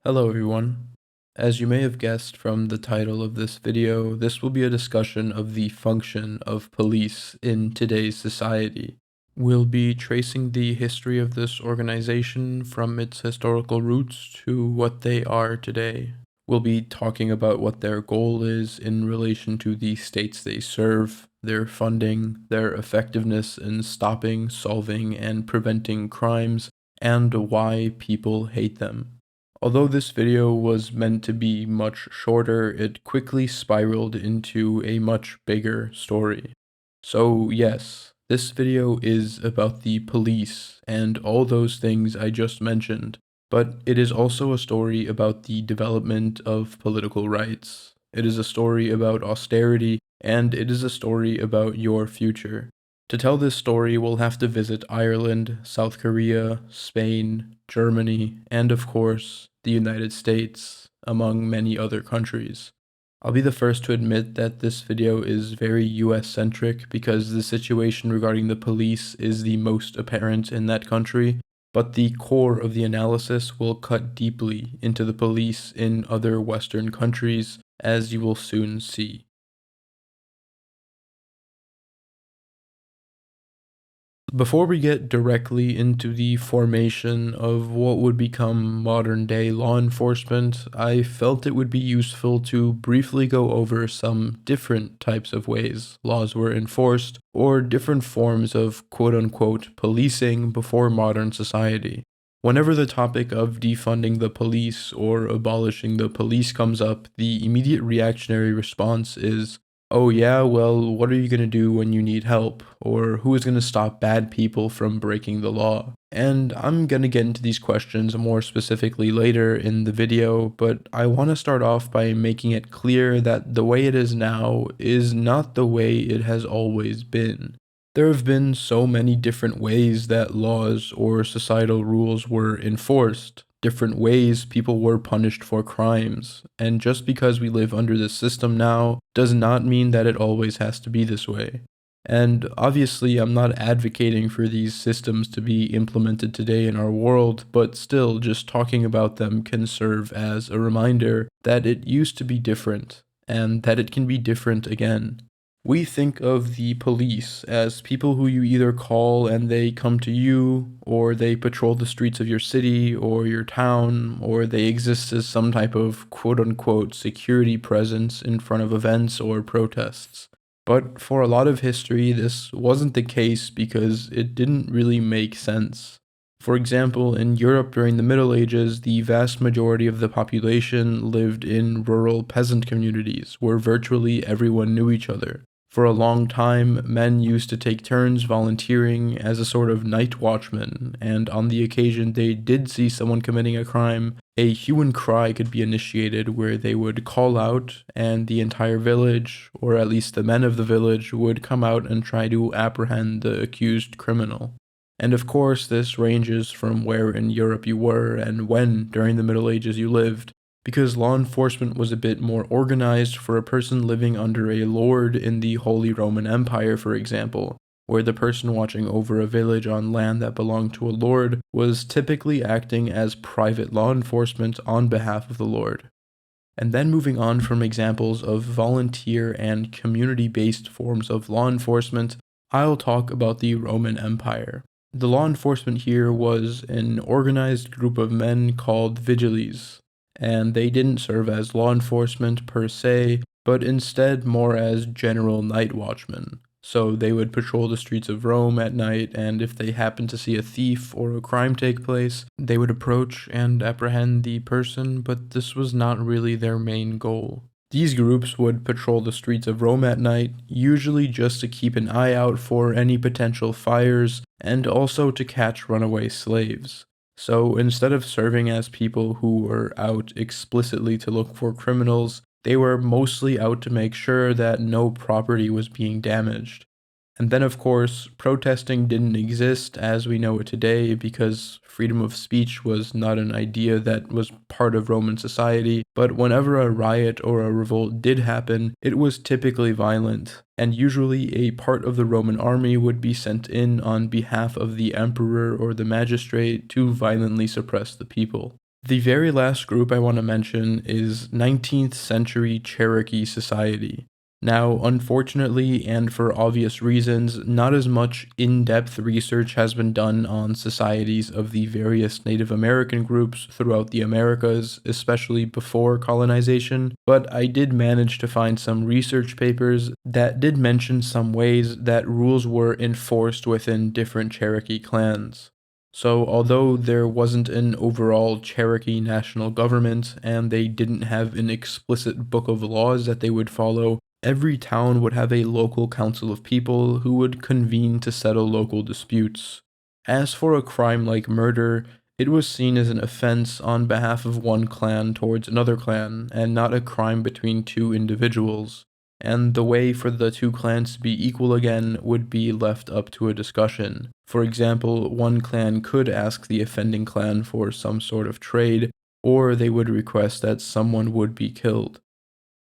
Hello everyone. As you may have guessed from the title of this video, this will be a discussion of the function of police in today's society. We'll be tracing the history of this organization from its historical roots to what they are today. We'll be talking about what their goal is in relation to the states they serve, their funding, their effectiveness in stopping, solving, and preventing crimes, and why people hate them. Although this video was meant to be much shorter, it quickly spiraled into a much bigger story. So yes, this video is about the police and all those things I just mentioned, but it is also a story about the development of political rights. It is a story about austerity, and it is a story about your future. To tell this story, we'll have to visit Ireland, South Korea, Spain, Germany, and of course, the United States, among many other countries. I'll be the first to admit that this video is very US-centric because the situation regarding the police is the most apparent in that country, but the core of the analysis will cut deeply into the police in other Western countries, as you will soon see. Before we get directly into the formation of what would become modern-day law enforcement, I felt it would be useful to briefly go over some different types of ways laws were enforced, or different forms of quote-unquote policing before modern society. Whenever the topic of defunding the police or abolishing the police comes up, the immediate reactionary response is, oh yeah, well, what are you going to do when you need help? Or who is going to stop bad people from breaking the law? And I'm going to get into these questions more specifically later in the video, but I want to start off by making it clear that the way it is now is not the way it has always been. There have been so many different ways that laws or societal rules were enforced, different ways people were punished for crimes, and just because we live under this system now does not mean that it always has to be this way. And obviously, I'm not advocating for these systems to be implemented today in our world, but still, just talking about them can serve as a reminder that it used to be different, and that it can be different again. We think of the police as people who you either call and they come to you, or they patrol the streets of your city or your town, or they exist as some type of quote-unquote security presence in front of events or protests. But for a lot of history, this wasn't the case because it didn't really make sense. For example, in Europe during the Middle Ages, the vast majority of the population lived in rural peasant communities where virtually everyone knew each other. For a long time, men used to take turns volunteering as a sort of night watchman, and on the occasion they did see someone committing a crime, a hue and cry could be initiated where they would call out, and the entire village, or at least the men of the village, would come out and try to apprehend the accused criminal. And of course, this ranges from where in Europe you were and when during the Middle Ages you lived, because law enforcement was a bit more organized for a person living under a lord in the Holy Roman Empire, for example, where the person watching over a village on land that belonged to a lord was typically acting as private law enforcement on behalf of the lord. And then moving on from examples of volunteer and community-based forms of law enforcement, I'll talk about the Roman Empire. The law enforcement here was an organized group of men called vigiles, and they didn't serve as law enforcement per se, but instead more as general night watchmen. So they would patrol the streets of Rome at night, and if they happened to see a thief or a crime take place, they would approach and apprehend the person, but this was not really their main goal. These groups would patrol the streets of Rome at night, usually just to keep an eye out for any potential fires, and also to catch runaway slaves. So instead of serving as people who were out explicitly to look for criminals, they were mostly out to make sure that no property was being damaged. And then, of course, protesting didn't exist as we know it today because freedom of speech was not an idea that was part of Roman society. But whenever a riot or a revolt did happen, it was typically violent, and usually a part of the Roman army would be sent in on behalf of the emperor or the magistrate to violently suppress the people. The very last group I want to mention is 19th century Cherokee society. Now, unfortunately, and for obvious reasons, not as much in-depth research has been done on societies of the various Native American groups throughout the Americas, especially before colonization, but I did manage to find some research papers that did mention some ways that rules were enforced within different Cherokee clans. So, although there wasn't an overall Cherokee national government and they didn't have an explicit book of laws that they would follow, every town would have a local council of people who would convene to settle local disputes. As for a crime like murder, it was seen as an offense on behalf of one clan towards another clan, and not a crime between two individuals. And the way for the two clans to be equal again would be left up to a discussion. For example, one clan could ask the offending clan for some sort of trade, or they would request that someone would be killed.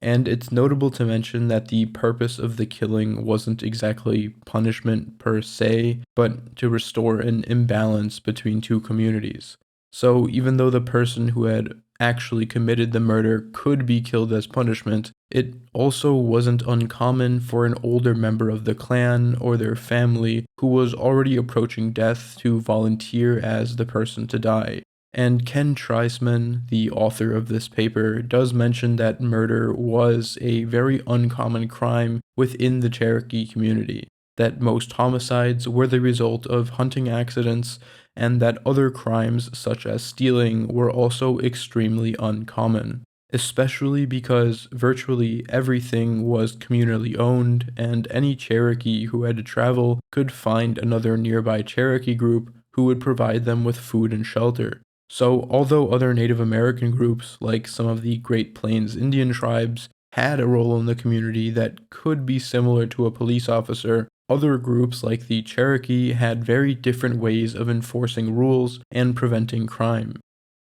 And it's notable to mention that the purpose of the killing wasn't exactly punishment per se, but to restore an imbalance between two communities. So even though the person who had actually committed the murder could be killed as punishment, it also wasn't uncommon for an older member of the clan or their family who was already approaching death to volunteer as the person to die. And Ken Treisman, the author of this paper, does mention that murder was a very uncommon crime within the Cherokee community, that most homicides were the result of hunting accidents, and that other crimes such as stealing were also extremely uncommon, especially because virtually everything was communally owned, and any Cherokee who had to travel could find another nearby Cherokee group who would provide them with food and shelter. So, although other Native American groups, like some of the Great Plains Indian tribes, had a role in the community that could be similar to a police officer, other groups like the Cherokee had very different ways of enforcing rules and preventing crime.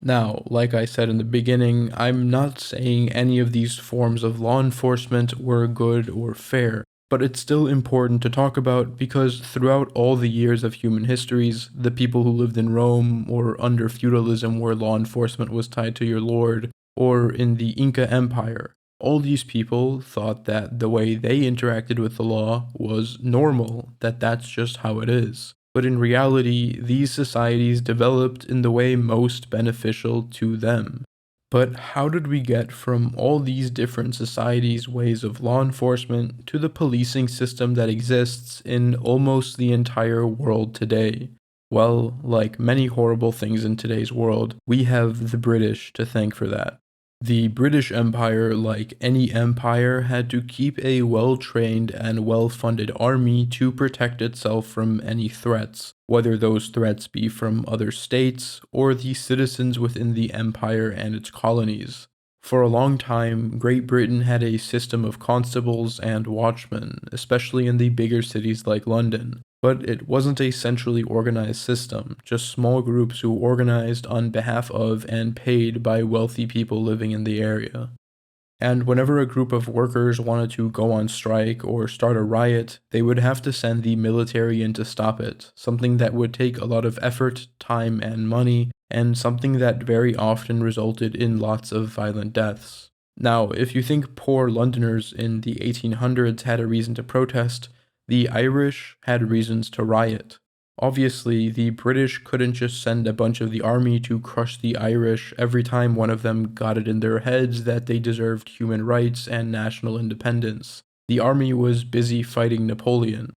Now, like I said in the beginning, I'm not saying any of these forms of law enforcement were good or fair, but it's still important to talk about because throughout all the years of human histories, the people who lived in Rome or under feudalism where law enforcement was tied to your lord, or in the Inca Empire, all these people thought that the way they interacted with the law was normal, that that's just how it is. But in reality, these societies developed in the way most beneficial to them. But how did we get from all these different societies' ways of law enforcement to the policing system that exists in almost the entire world today? Well, like many horrible things in today's world, we have the British to thank for that. The British Empire, like any empire, had to keep a well-trained and well-funded army to protect itself from any threats, whether those threats be from other states or the citizens within the empire and its colonies. For a long time, Great Britain had a system of constables and watchmen, especially in the bigger cities like London. But it wasn't a centrally organized system, just small groups who organized on behalf of and paid by wealthy people living in the area. And whenever a group of workers wanted to go on strike or start a riot, they would have to send the military in to stop it, something that would take a lot of effort, time, and money, and something that very often resulted in lots of violent deaths. Now, if you think poor Londoners in the 1800s had a reason to protest, the Irish had reasons to riot. Obviously, the British couldn't just send a bunch of the army to crush the Irish every time one of them got it in their heads that they deserved human rights and national independence. The army was busy fighting Napoleon.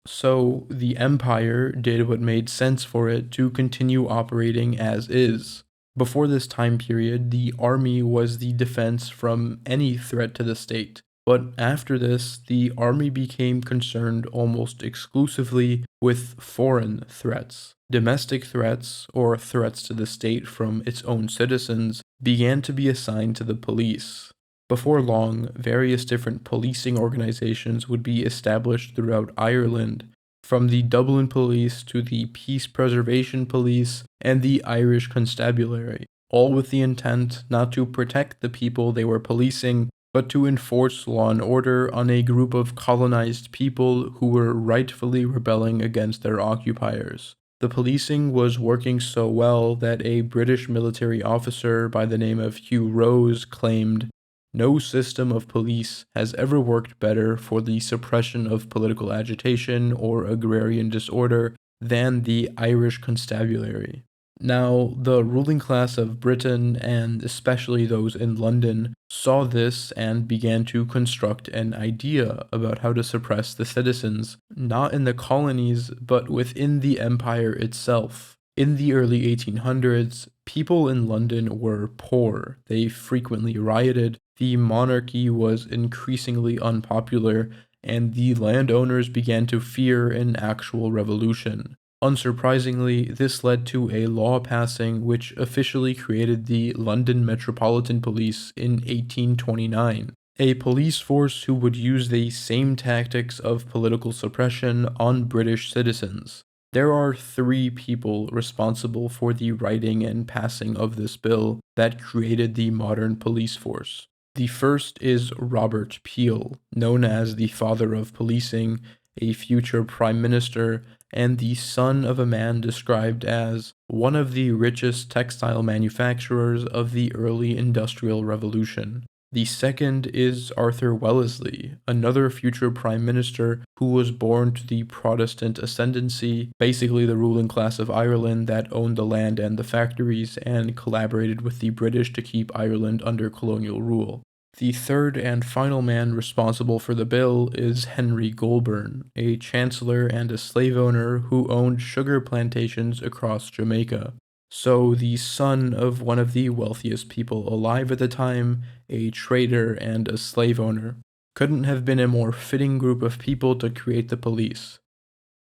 So the empire did what made sense for it to continue operating as is. Before this time period, the army was the defense from any threat to the state. But after this, the army became concerned almost exclusively with foreign threats. Domestic threats, or threats to the state from its own citizens, began to be assigned to the police. Before long, various different policing organizations would be established throughout Ireland, from the Dublin Police to the Peace Preservation Police and the Irish Constabulary, all with the intent not to protect the people they were policing, but to enforce law and order on a group of colonized people who were rightfully rebelling against their occupiers. The policing was working so well that a British military officer by the name of Hugh Rose claimed, "No system of police has ever worked better for the suppression of political agitation or agrarian disorder than the Irish Constabulary." Now, the ruling class of Britain, and especially those in London, saw this and began to construct an idea about how to suppress the citizens, not in the colonies, but within the empire itself. In the early 1800s, people in London were poor, they frequently rioted, the monarchy was increasingly unpopular, and the landowners began to fear an actual revolution. Unsurprisingly, this led to a law passing which officially created the London Metropolitan Police in 1829, a police force who would use the same tactics of political suppression on British citizens. There are three people responsible for the writing and passing of this bill that created the modern police force. The first is Robert Peel, known as the father of policing, a future prime minister, and the son of a man described as one of the richest textile manufacturers of the early Industrial Revolution. The second is Arthur Wellesley, another future prime minister who was born to the Protestant ascendancy, basically the ruling class of Ireland that owned the land and the factories and collaborated with the British to keep Ireland under colonial rule. The third and final man responsible for the bill is Henry Goulburn, a chancellor and a slave owner who owned sugar plantations across Jamaica. So the son of one of the wealthiest people alive at the time, a trader and a slave owner. Couldn't have been a more fitting group of people to create the police.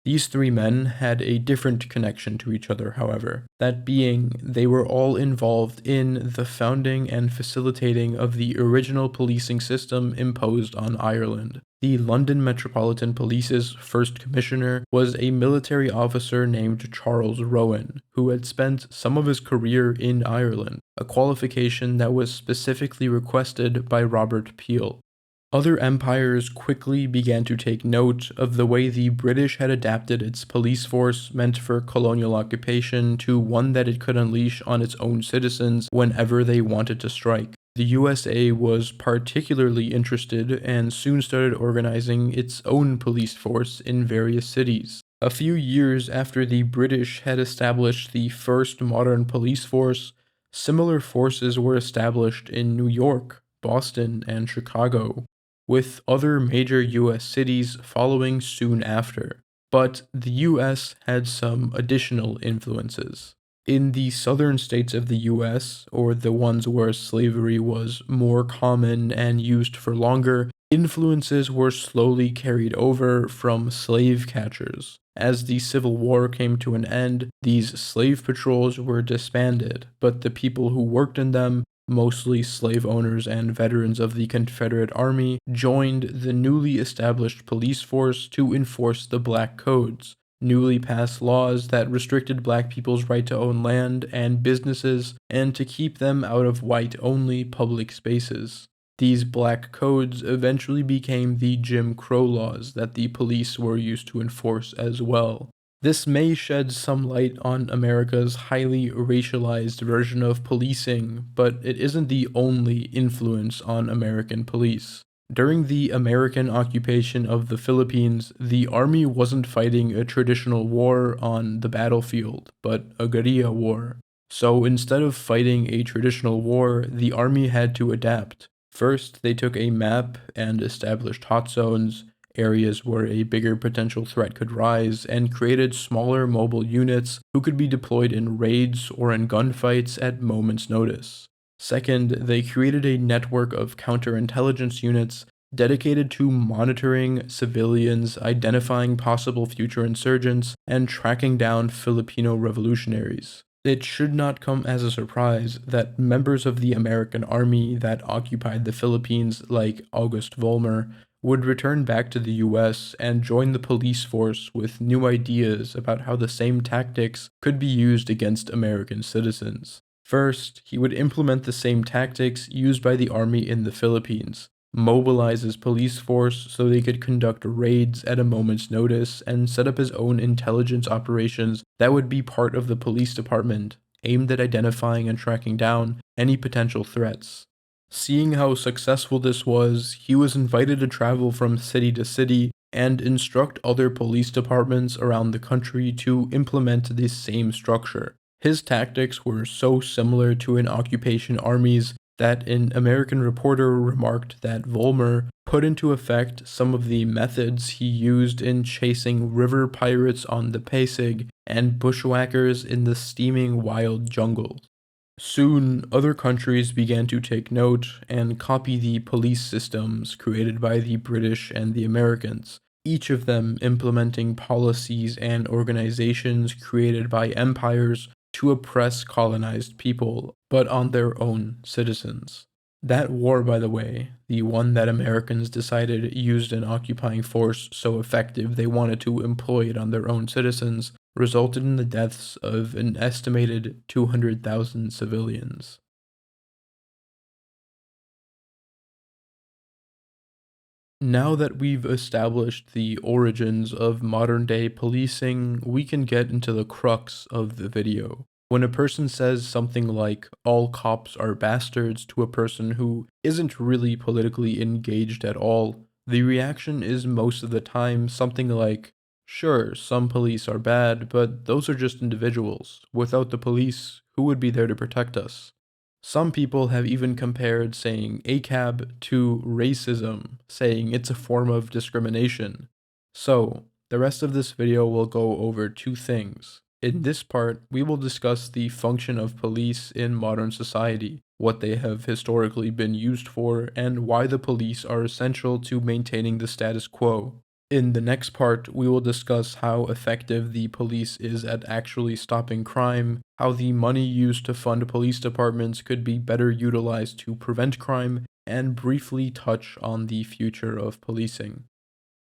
These three men had a different connection to each other, however, that being they were all involved in the founding and facilitating of the original policing system imposed on Ireland. The London Metropolitan Police's first commissioner was a military officer named Charles Rowan, who had spent some of his career in Ireland, a qualification that was specifically requested by Robert Peel. Other empires quickly began to take note of the way the British had adapted its police force meant for colonial occupation to one that it could unleash on its own citizens whenever they wanted to strike. The USA was particularly interested and soon started organizing its own police force in various cities. A few years after the British had established the first modern police force, similar forces were established in New York, Boston, and Chicago, with other major US cities following soon after. But the US had some additional influences. In the southern states of the US, or the ones where slavery was more common and used for longer, influences were slowly carried over from slave catchers. As the Civil War came to an end, these slave patrols were disbanded, but the people who worked in them, mostly slave owners and veterans of the Confederate Army, joined the newly established police force to enforce the Black Codes, newly passed laws that restricted black people's right to own land and businesses and to keep them out of white-only public spaces. These Black Codes eventually became the Jim Crow laws that the police were used to enforce as well. This may shed some light on America's highly racialized version of policing, but it isn't the only influence on American police. During the American occupation of the Philippines, the army wasn't fighting a traditional war on the battlefield, but a guerrilla war. So instead of fighting a traditional war, the army had to adapt. First, they took a map and established hot zones, areas where a bigger potential threat could rise, and created smaller mobile units who could be deployed in raids or in gunfights at moment's notice. Second, they created a network of counterintelligence units dedicated to monitoring civilians, identifying possible future insurgents, and tracking down Filipino revolutionaries. It should not come as a surprise that members of the American army that occupied the Philippines, like August Vollmer, would return back to the US and join the police force with new ideas about how the same tactics could be used against American citizens. First, he would implement the same tactics used by the army in the Philippines, mobilize his police force so they could conduct raids at a moment's notice, and set up his own intelligence operations that would be part of the police department, aimed at identifying and tracking down any potential threats. Seeing how successful this was, he was invited to travel from city to city and instruct other police departments around the country to implement this same structure. His tactics were so similar to an occupation army's that an American reporter remarked that Vollmer put into effect some of the methods he used in chasing river pirates on the Pasig and bushwhackers in the steaming wild jungles. Soon, other countries began to take note and copy the police systems created by the British and the Americans, each of them implementing policies and organizations created by empires to oppress colonized people, but on their own citizens. That war, by the way, the one that Americans decided used an occupying force so effective they wanted to employ it on their own citizens, resulted in the deaths of an estimated 200,000 civilians. Now that we've established the origins of modern day policing, we can get into the crux of the video. When a person says something like, all cops are bastards, to a person who isn't really politically engaged at all, the reaction is most of the time something like, sure, some police are bad, but those are just individuals. Without the police, who would be there to protect us? Some people have even compared saying ACAB to racism, saying it's a form of discrimination. So, the rest of this video will go over two things. In this part, we will discuss the function of police in modern society, what they have historically been used for, and why the police are essential to maintaining the status quo. In the next part, we will discuss how effective the police is at actually stopping crime, how the money used to fund police departments could be better utilized to prevent crime, and briefly touch on the future of policing.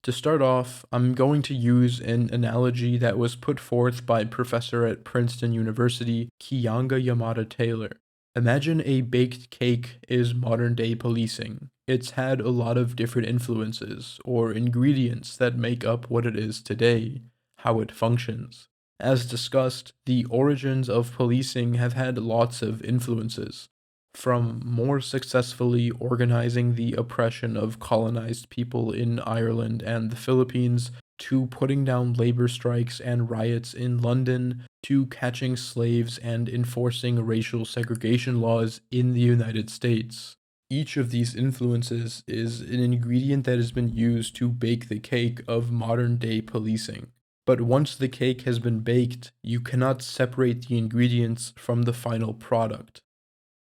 To start off, I'm going to use an analogy that was put forth by professor at Princeton University, Keeanga Yamada Taylor. Imagine a baked cake is modern day policing. It's had a lot of different influences, or ingredients that make up what it is today, how it functions. As discussed, the origins of policing have had lots of influences, from more successfully organizing the oppression of colonized people in Ireland and the Philippines, to putting down labor strikes and riots in London, to catching slaves and enforcing racial segregation laws in the United States. Each of these influences is an ingredient that has been used to bake the cake of modern day policing. But once the cake has been baked, you cannot separate the ingredients from the final product.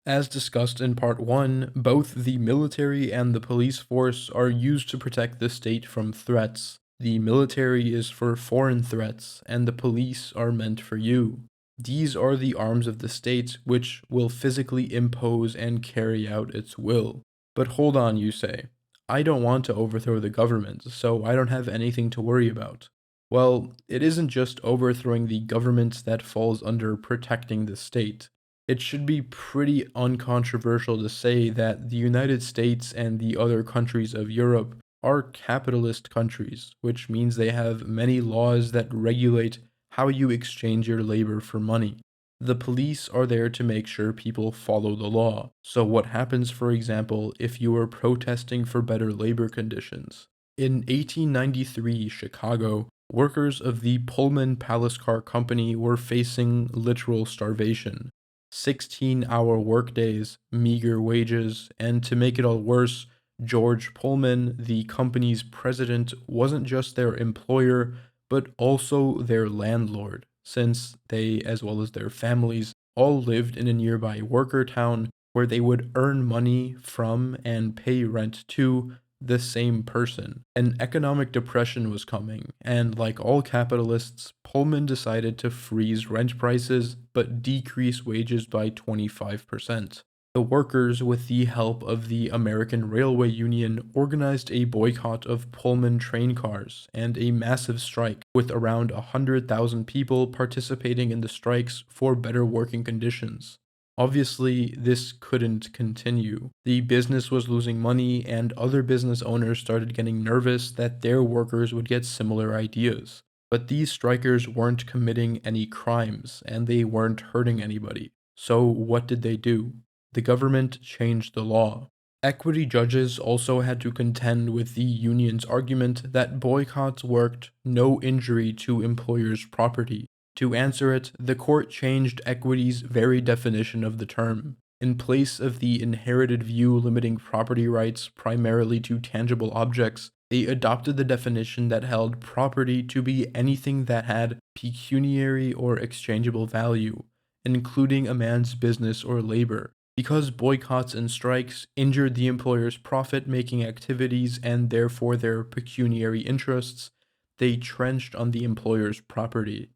As discussed in part 1, both the military and the police force are used to protect the state from threats. The military is for foreign threats, and the police are meant for you. These are the arms of the state which will physically impose and carry out its will. But hold on, you say. I don't want to overthrow the government, so I don't have anything to worry about. Well, it isn't just overthrowing the government that falls under protecting the state. It should be pretty uncontroversial to say that the United States and the other countries of Europe are capitalist countries, which means they have many laws that regulate how you exchange your labor for money. The police are there to make sure people follow the law. So what happens, for example, if you are protesting for better labor conditions? In 1893 Chicago, workers of the Pullman Palace Car Company were facing literal starvation. 16-hour workdays, meager wages, and to make it all worse, George Pullman, the company's president, wasn't just their employer, but also their landlord, since they, as well as their families, all lived in a nearby worker town where they would earn money from and pay rent to the same person. An economic depression was coming, and like all capitalists, Pullman decided to freeze rent prices but decrease wages by 25%. The workers, with the help of the American Railway Union, organized a boycott of Pullman train cars and a massive strike, with around 100,000 people participating in the strikes for better working conditions. Obviously, this couldn't continue. The business was losing money, and other business owners started getting nervous that their workers would get similar ideas. But these strikers weren't committing any crimes, and they weren't hurting anybody. So, what did they do? The government changed the law. Equity judges also had to contend with the union's argument that boycotts worked no injury to employers' property. To answer it, the court changed equity's very definition of the term. In place of the inherited view limiting property rights primarily to tangible objects, they adopted the definition that held property to be anything that had pecuniary or exchangeable value, including a man's business or labor. Because boycotts and strikes injured the employer's profit-making activities and therefore their pecuniary interests, they trenched on the employer's property.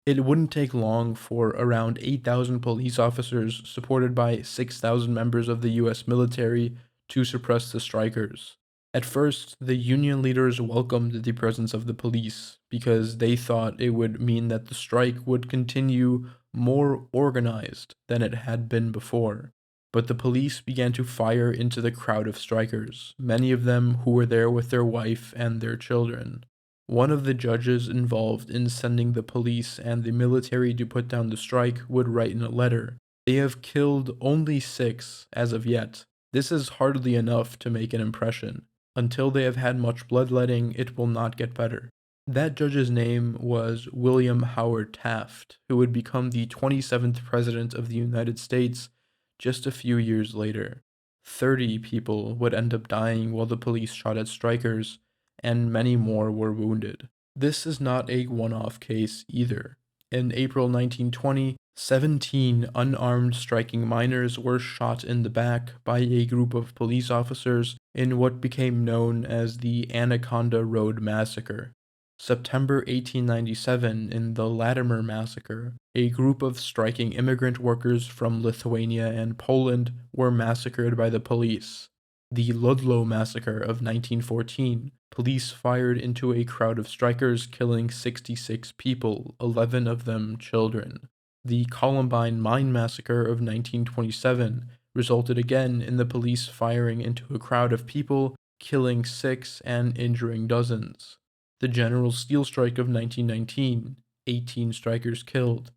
It wouldn't take long for around 8,000 police officers, supported by 6,000 members of the US military, to suppress the strikers. At first, the union leaders welcomed the presence of the police because they thought it would mean that the strike would continue more organized than it had been before. But the police began to fire into the crowd of strikers, many of them who were there with their wife and their children. One of the judges involved in sending the police and the military to put down the strike would write in a letter, "They have killed only 6 as of yet. This is hardly enough to make an impression. Until they have had much bloodletting, it will not get better." That judge's name was William Howard Taft, who would become the 27th President of the United States just a few years later. 30 people would end up dying while the police shot at strikers, and many more were wounded. This is not a one-off case either. In April 1920, 17 unarmed striking miners were shot in the back by a group of police officers in what became known as the Anaconda Road Massacre. September 1897, in the Latimer Massacre, a group of striking immigrant workers from Lithuania and Poland were massacred by the police. The Ludlow Massacre of 1914, police fired into a crowd of strikers, killing 66 people, 11 of them children. The Columbine Mine Massacre of 1927 resulted again in the police firing into a crowd of people, killing 6 and injuring dozens. The General Steel Strike of 1919, 18 strikers killed.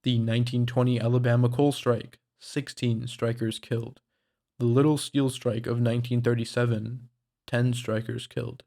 The 1920 Alabama Coal Strike, 16 strikers killed. The Little Steel Strike of 1937, 10 strikers killed.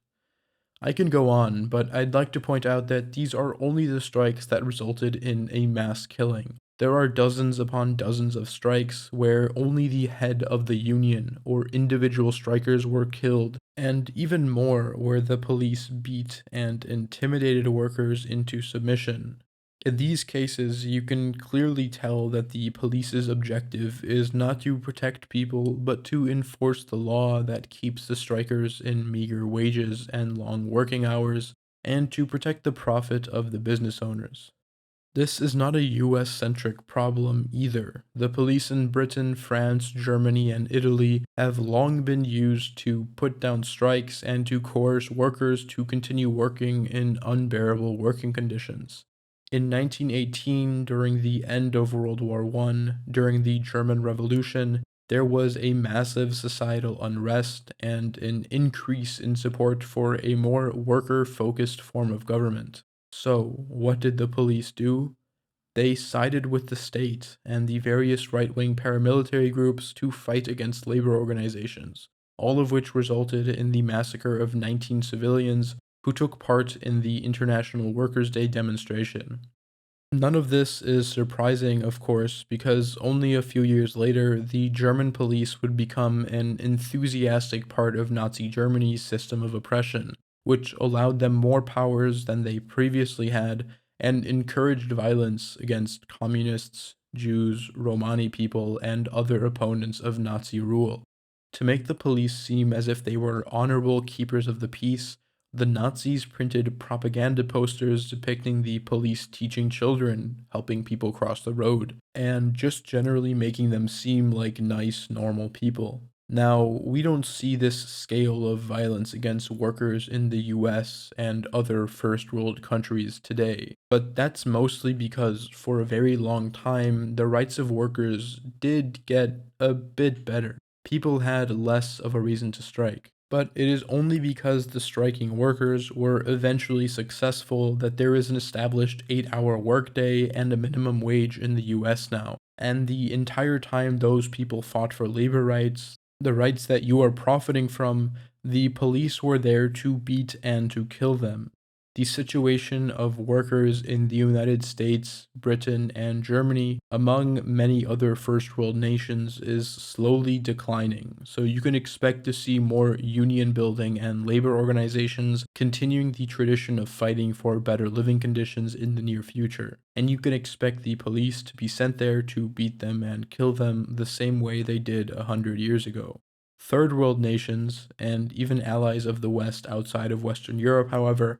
I can go on, but I'd like to point out that these are only the strikes that resulted in a mass killing. There are dozens upon dozens of strikes where only the head of the union or individual strikers were killed, and even more where the police beat and intimidated workers into submission. In these cases, you can clearly tell that the police's objective is not to protect people, but to enforce the law that keeps the strikers in meager wages and long working hours, and to protect the profit of the business owners. This is not a US-centric problem either. The police in Britain, France, Germany, and Italy have long been used to put down strikes and to coerce workers to continue working in unbearable working conditions. In 1918, during the end of World War I, during the German Revolution, there was a massive societal unrest and an increase in support for a more worker-focused form of government. So, what did the police do? They sided with the state and the various right-wing paramilitary groups to fight against labor organizations, all of which resulted in the massacre of 19 civilians who took part in the International Workers' Day demonstration. None of this is surprising, of course, because only a few years later, the German police would become an enthusiastic part of Nazi Germany's system of oppression, which allowed them more powers than they previously had and encouraged violence against communists, Jews, Romani people, and other opponents of Nazi rule. To make the police seem as if they were honorable keepers of the peace, the Nazis printed propaganda posters depicting the police teaching children, helping people cross the road, and just generally making them seem like nice, normal people. Now, we don't see this scale of violence against workers in the US and other first world countries today, but that's mostly because for a very long time, the rights of workers did get a bit better. People had less of a reason to strike. But it is only because the striking workers were eventually successful that there is an established 8-hour workday and a minimum wage in the US now. And the entire time those people fought for labor rights, the rights that you are profiting from, the police were there to beat and to kill them. The situation of workers in the United States, Britain, and Germany, among many other first world nations, is slowly declining. So you can expect to see more union building and labor organizations continuing the tradition of fighting for better living conditions in the near future. And you can expect the police to be sent there to beat them and kill them the same way they did 100 years ago. Third world nations, and even allies of the West outside of Western Europe, however,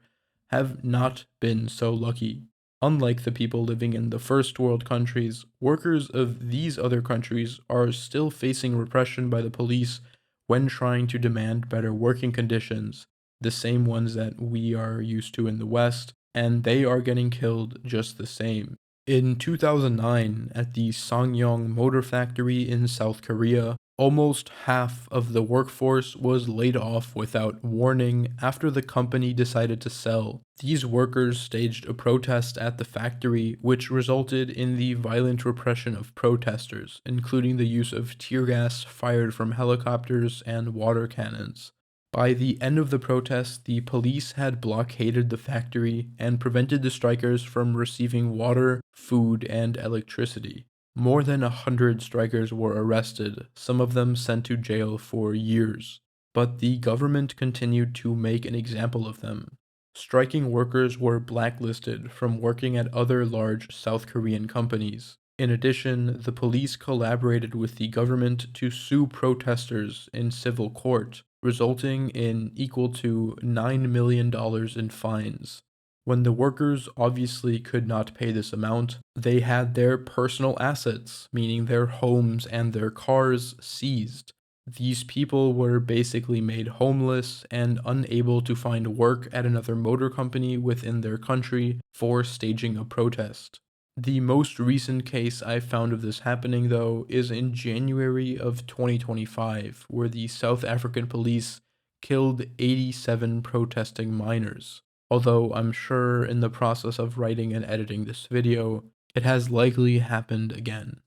have not been so lucky. Unlike the people living in the first world countries, workers of these other countries are still facing repression by the police when trying to demand better working conditions, the same ones that we are used to in the West, and they are getting killed just the same. In 2009, at the Sangyong Motor Factory in South Korea, almost half of the workforce was laid off without warning after the company decided to sell. These workers staged a protest at the factory, which resulted in the violent repression of protesters, including the use of tear gas fired from helicopters and water cannons. By the end of the protest, the police had blockaded the factory and prevented the strikers from receiving water, food, and electricity. More than 100 strikers were arrested, some of them sent to jail for years. But the government continued to make an example of them. Striking workers were blacklisted from working at other large South Korean companies. In addition, the police collaborated with the government to sue protesters in civil court, resulting in equal to $9 million in fines. When the workers obviously could not pay this amount, they had their personal assets, meaning their homes and their cars, seized. These people were basically made homeless and unable to find work at another motor company within their country for staging a protest. The most recent case I found of this happening, though, is in January of 2025, where the South African police killed 87 protesting miners. Although I'm sure in the process of writing and editing this video, it has likely happened again.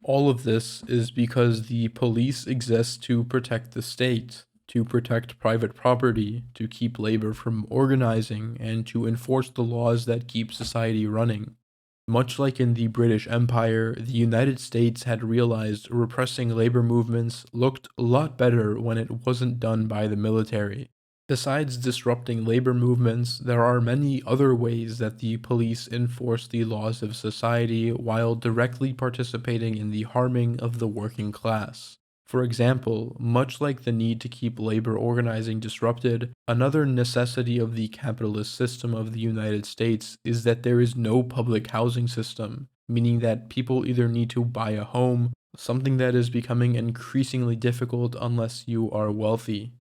All of this is because the police exist to protect the state, to protect private property, to keep labor from organizing, and to enforce the laws that keep society running. Much like in the British Empire, the United States had realized repressing labor movements looked a lot better when it wasn't done by the military. Besides disrupting labor movements, there are many other ways that the police enforce the laws of society while directly participating in the harming of the working class. For example, much like the need to keep labor organizing disrupted, another necessity of the capitalist system of the United States is that there is no public housing system, meaning that people either need to buy a home, something that is becoming increasingly difficult unless you are wealthy.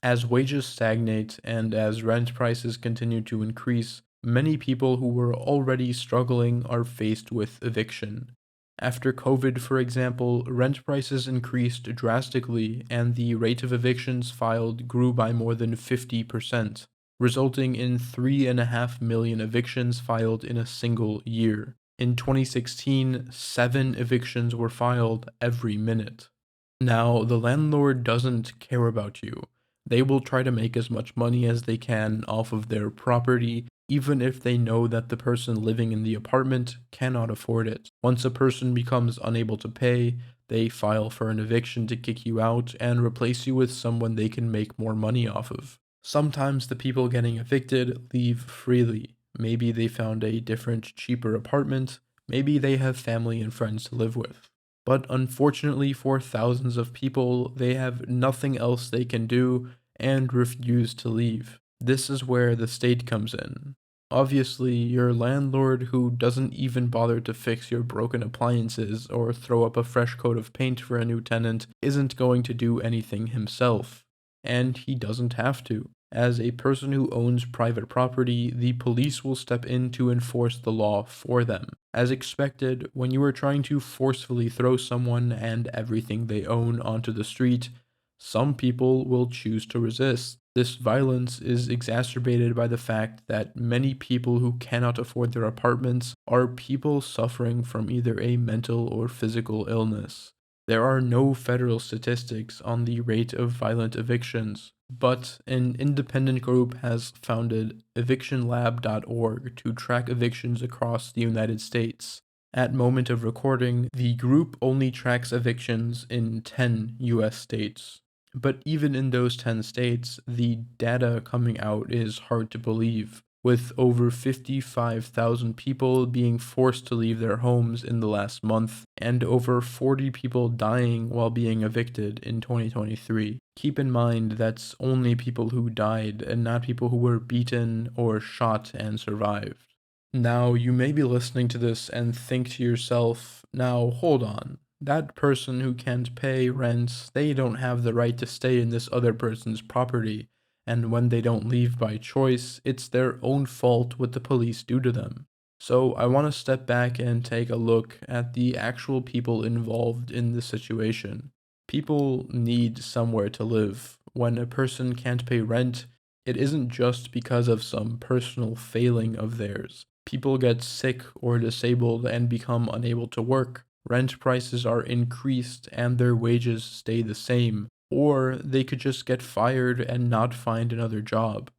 As wages stagnate and as rent prices continue to increase, many people who were already struggling are faced with eviction. After COVID, for example, rent prices increased drastically and the rate of evictions filed grew by more than 50%, resulting in 3.5 million evictions filed in a single year. In 2016, 7 evictions were filed every minute. Now, the landlord doesn't care about you. They will try to make as much money as they can off of their property, even if they know that the person living in the apartment cannot afford it. Once a person becomes unable to pay, they file for an eviction to kick you out and replace you with someone they can make more money off of. Sometimes the people getting evicted leave freely. Maybe they found a different, cheaper apartment. Maybe they have family and friends to live with. But unfortunately for thousands of people, they have nothing else they can do and refuse to leave. This is where the state comes in. Obviously, your landlord who doesn't even bother to fix your broken appliances or throw up a fresh coat of paint for a new tenant isn't going to do anything himself. And he doesn't have to. As a person who owns private property, the police will step in to enforce the law for them. As expected, when you are trying to forcefully throw someone and everything they own onto the street, some people will choose to resist. This violence is exacerbated by the fact that many people who cannot afford their apartments are people suffering from either a mental or physical illness. There are no federal statistics on the rate of violent evictions, but an independent group has founded evictionlab.org to track evictions across the United States. At moment of recording, the group only tracks evictions in 10 US states. But even in those 10 states, the data coming out is hard to believe, with over 55,000 people being forced to leave their homes in the last month, and over 40 people dying while being evicted in 2023. Keep in mind that's only people who died and not people who were beaten or shot and survived. Now, you may be listening to this and think to yourself, now hold on. That person who can't pay rent, they don't have the right to stay in this other person's property, and when they don't leave by choice, it's their own fault what the police do to them. So I want to step back and take a look at the actual people involved in the situation. People need somewhere to live. When a person can't pay rent, it isn't just because of some personal failing of theirs. People get sick or disabled and become unable to work. Rent prices are increased and their wages stay the same, or they could just get fired and not find another job.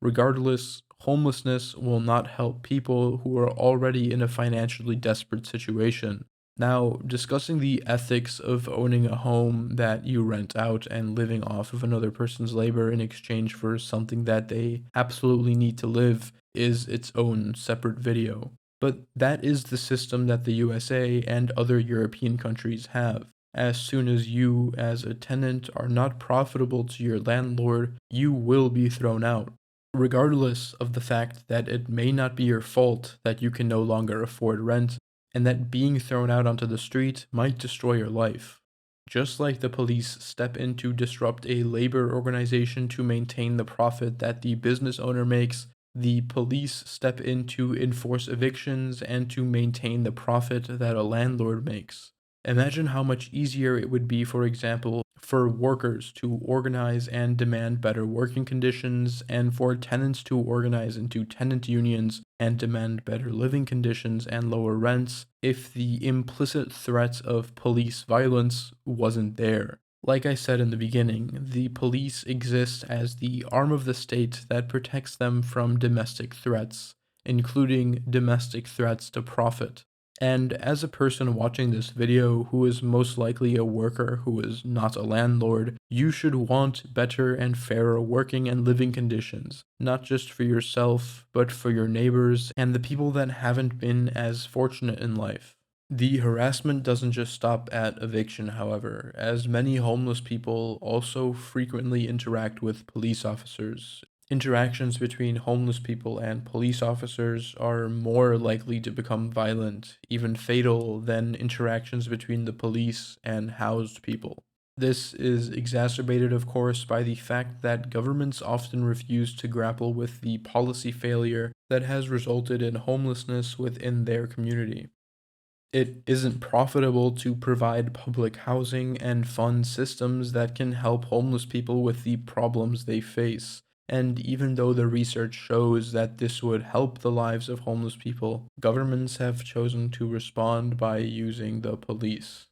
Regardless, homelessness will not help people who are already in a financially desperate situation. Now, discussing the ethics of owning a home that you rent out and living off of another person's labor in exchange for something that they absolutely need to live is its own separate video. But that is the system that the USA and other European countries have. As soon as you, as a tenant, are not profitable to your landlord, you will be thrown out. Regardless of the fact that it may not be your fault that you can no longer afford rent, and that being thrown out onto the street might destroy your life. Just like the police step in to disrupt a labor organization to maintain the profit that the business owner makes, the police step in to enforce evictions and to maintain the profit that a landlord makes. Imagine how much easier it would be, for example, for workers to organize and demand better working conditions, and for tenants to organize into tenant unions and demand better living conditions and lower rents if the implicit threat of police violence wasn't there. Like I said in the beginning, the police exist as the arm of the state that protects them from domestic threats, including domestic threats to profit. And as a person watching this video who is most likely a worker who is not a landlord, you should want better and fairer working and living conditions, not just for yourself, but for your neighbors and the people that haven't been as fortunate in life. The harassment doesn't just stop at eviction, however, as many homeless people also frequently interact with police officers. Interactions between homeless people and police officers are more likely to become violent, even fatal, than interactions between the police and housed people. This is exacerbated, of course, by the fact that governments often refuse to grapple with the policy failure that has resulted in homelessness within their community. It isn't profitable to provide public housing and fund systems that can help homeless people with the problems they face. And even though the research shows that this would help the lives of homeless people, governments have chosen to respond by using the police.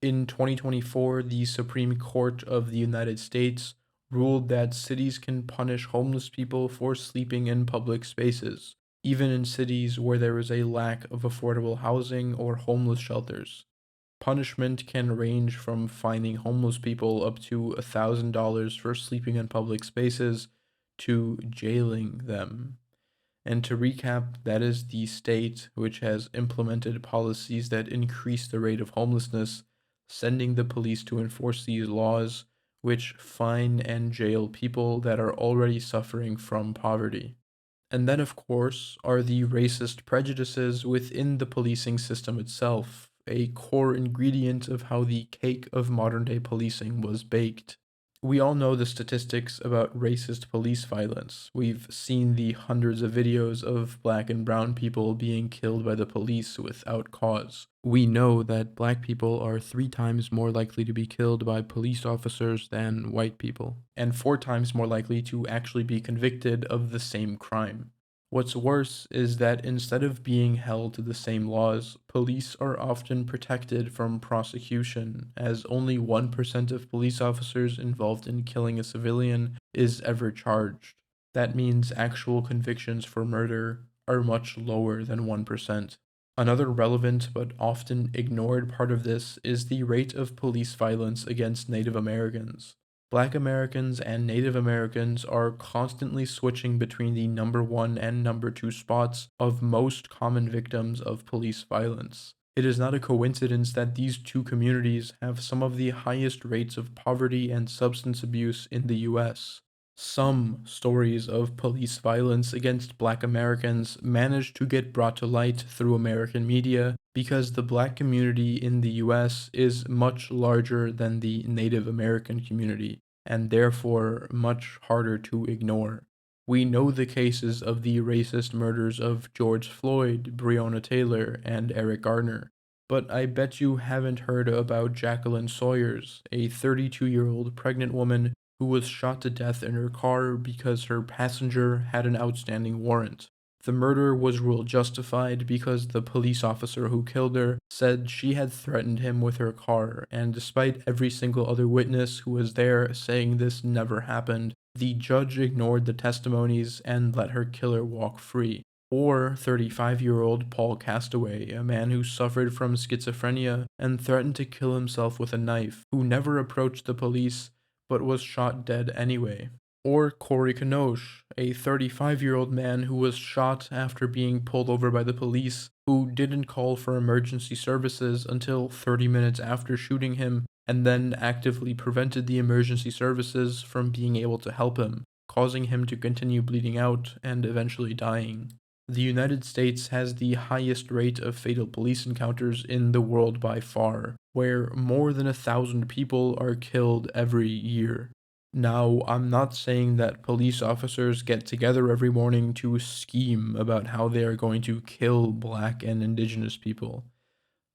In 2024, the Supreme Court of the United States ruled that cities can punish homeless people for sleeping in public spaces, even in cities where there is a lack of affordable housing or homeless shelters. Punishment can range from fining homeless people up to $1,000 for sleeping in public spaces to jailing them. And to recap, that is the state which has implemented policies that increase the rate of homelessness, sending the police to enforce these laws, which fine and jail people that are already suffering from poverty. And then, of course, are the racist prejudices within the policing system itself, a core ingredient of how the cake of modern day policing was baked. We all know the statistics about racist police violence. We've seen the hundreds of videos of black and brown people being killed by the police without cause. We know that black people are 3 times more likely to be killed by police officers than white people, and 4 times more likely to actually be convicted of the same crime. What's worse is that instead of being held to the same laws, police are often protected from prosecution, as only 1% of police officers involved in killing a civilian is ever charged. That means actual convictions for murder are much lower than 1%. Another relevant but often ignored part of this is the rate of police violence against Native Americans. Black Americans and Native Americans are constantly switching between the number 1 and number 2 spots of most common victims of police violence. It is not a coincidence that these two communities have some of the highest rates of poverty and substance abuse in the US. Some stories of police violence against Black Americans manage to get brought to light through American media because the Black community in the US is much larger than the Native American community, and therefore much harder to ignore. We know the cases of the racist murders of George Floyd, Breonna Taylor, and Eric Garner, but I bet you haven't heard about Jacqueline Sawyers, a 32-year-old pregnant woman who was shot to death in her car because her passenger had an outstanding warrant. The murder was ruled justified because the police officer who killed her said she had threatened him with her car, and despite every single other witness who was there saying this never happened, the judge ignored the testimonies and let her killer walk free. Or 35-year-old Paul Castaway, a man who suffered from schizophrenia and threatened to kill himself with a knife, who never approached the police but was shot dead anyway. Or Corey Kanosh, a 35-year-old man who was shot after being pulled over by the police, who didn't call for emergency services until 30 minutes after shooting him, and then actively prevented the emergency services from being able to help him, causing him to continue bleeding out and eventually dying. The United States has the highest rate of fatal police encounters in the world by far, where more than 1,000 people are killed every year. Now, I'm not saying that police officers get together every morning to scheme about how they are going to kill black and indigenous people.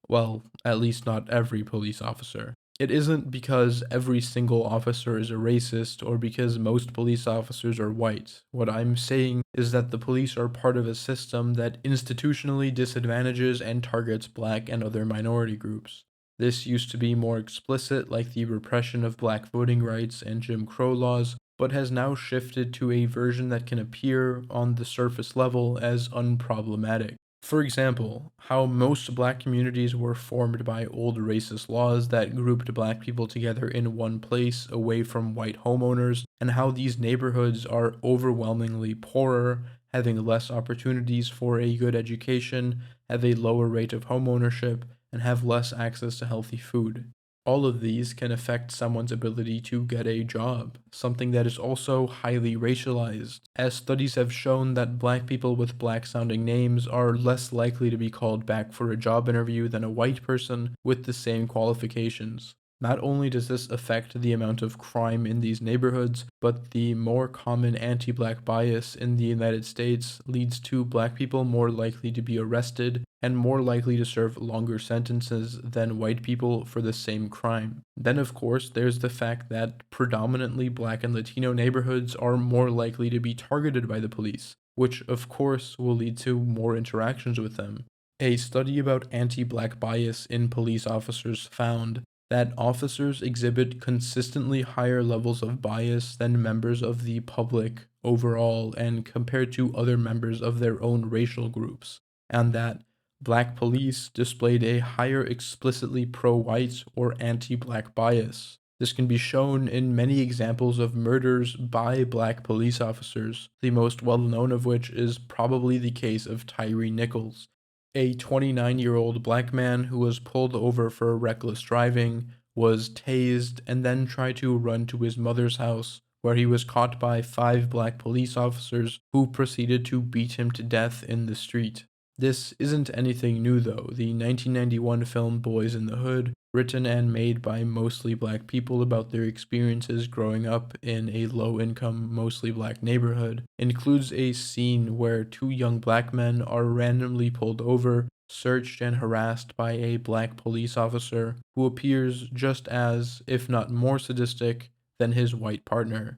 Well, at least not every police officer. It isn't because every single officer is a racist or because most police officers are white. What I'm saying is that the police are part of a system that institutionally disadvantages and targets black and other minority groups. This used to be more explicit, like the repression of black voting rights and Jim Crow laws, but has now shifted to a version that can appear on the surface level as unproblematic. For example, how most black communities were formed by old racist laws that grouped black people together in one place away from white homeowners, and how these neighborhoods are overwhelmingly poorer, having less opportunities for a good education, have a lower rate of homeownership, and have less access to healthy food. All of these can affect someone's ability to get a job, something that is also highly racialized, as studies have shown that black people with black sounding names are less likely to be called back for a job interview than a white person with the same qualifications. Not only does this affect the amount of crime in these neighborhoods, but the more common anti-black bias in the United States leads to black people more likely to be arrested and more likely to serve longer sentences than white people for the same crime. Then, of course, there's the fact that predominantly black and Latino neighborhoods are more likely to be targeted by the police, which of course will lead to more interactions with them. A study about anti-black bias in police officers found that officers exhibit consistently higher levels of bias than members of the public overall and compared to other members of their own racial groups, and that black police displayed a higher explicitly pro-white or anti-black bias. This can be shown in many examples of murders by black police officers, the most well-known of which is probably the case of Tyree Nichols, a 29-year-old black man who was pulled over for reckless driving, was tased, and then tried to run to his mother's house where he was caught by 5 black police officers who proceeded to beat him to death in the street. This isn't anything new though. The 1991 film Boys in the Hood, written and made by mostly black people about their experiences growing up in a low-income, mostly black neighborhood, includes a scene where 2 young black men are randomly pulled over, searched and harassed by a black police officer who appears just as, if not more sadistic, than his white partner.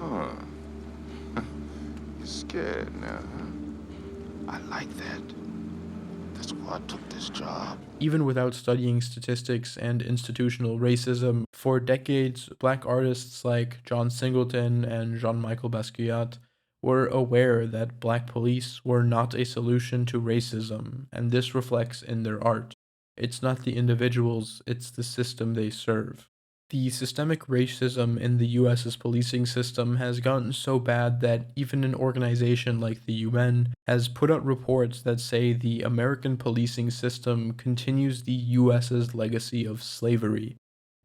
Huh. You're scared now, huh? I like that. That's why I took this job. Even without studying statistics and institutional racism, for decades, black artists like John Singleton and Jean-Michel Basquiat were aware that black police were not a solution to racism, and this reflects in their art. It's not the individuals, it's the system they serve. The systemic racism in the US's policing system has gotten so bad that even an organization like the UN has put out reports that say the American policing system continues the US's legacy of slavery.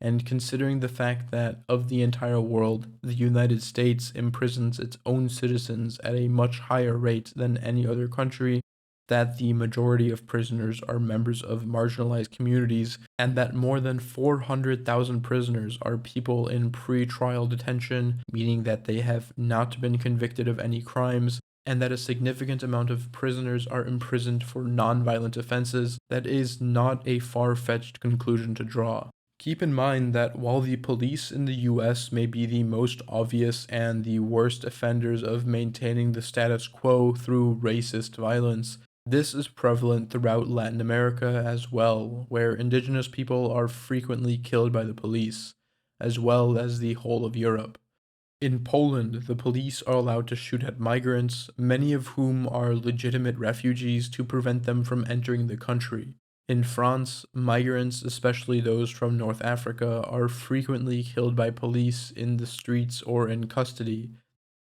And considering the fact that of the entire world, the United States imprisons its own citizens at a much higher rate than any other country, that the majority of prisoners are members of marginalized communities, and that more than 400,000 prisoners are people in pre-trial detention, meaning that they have not been convicted of any crimes, and that a significant amount of prisoners are imprisoned for non-violent offenses, that is not a far-fetched conclusion to draw. Keep in mind that while the police in the US may be the most obvious and the worst offenders of maintaining the status quo through racist violence, this is prevalent throughout Latin America as well, where indigenous people are frequently killed by the police, as well as the whole of Europe. In Poland, the police are allowed to shoot at migrants, many of whom are legitimate refugees, to prevent them from entering the country. In France, migrants, especially those from North Africa, are frequently killed by police in the streets or in custody,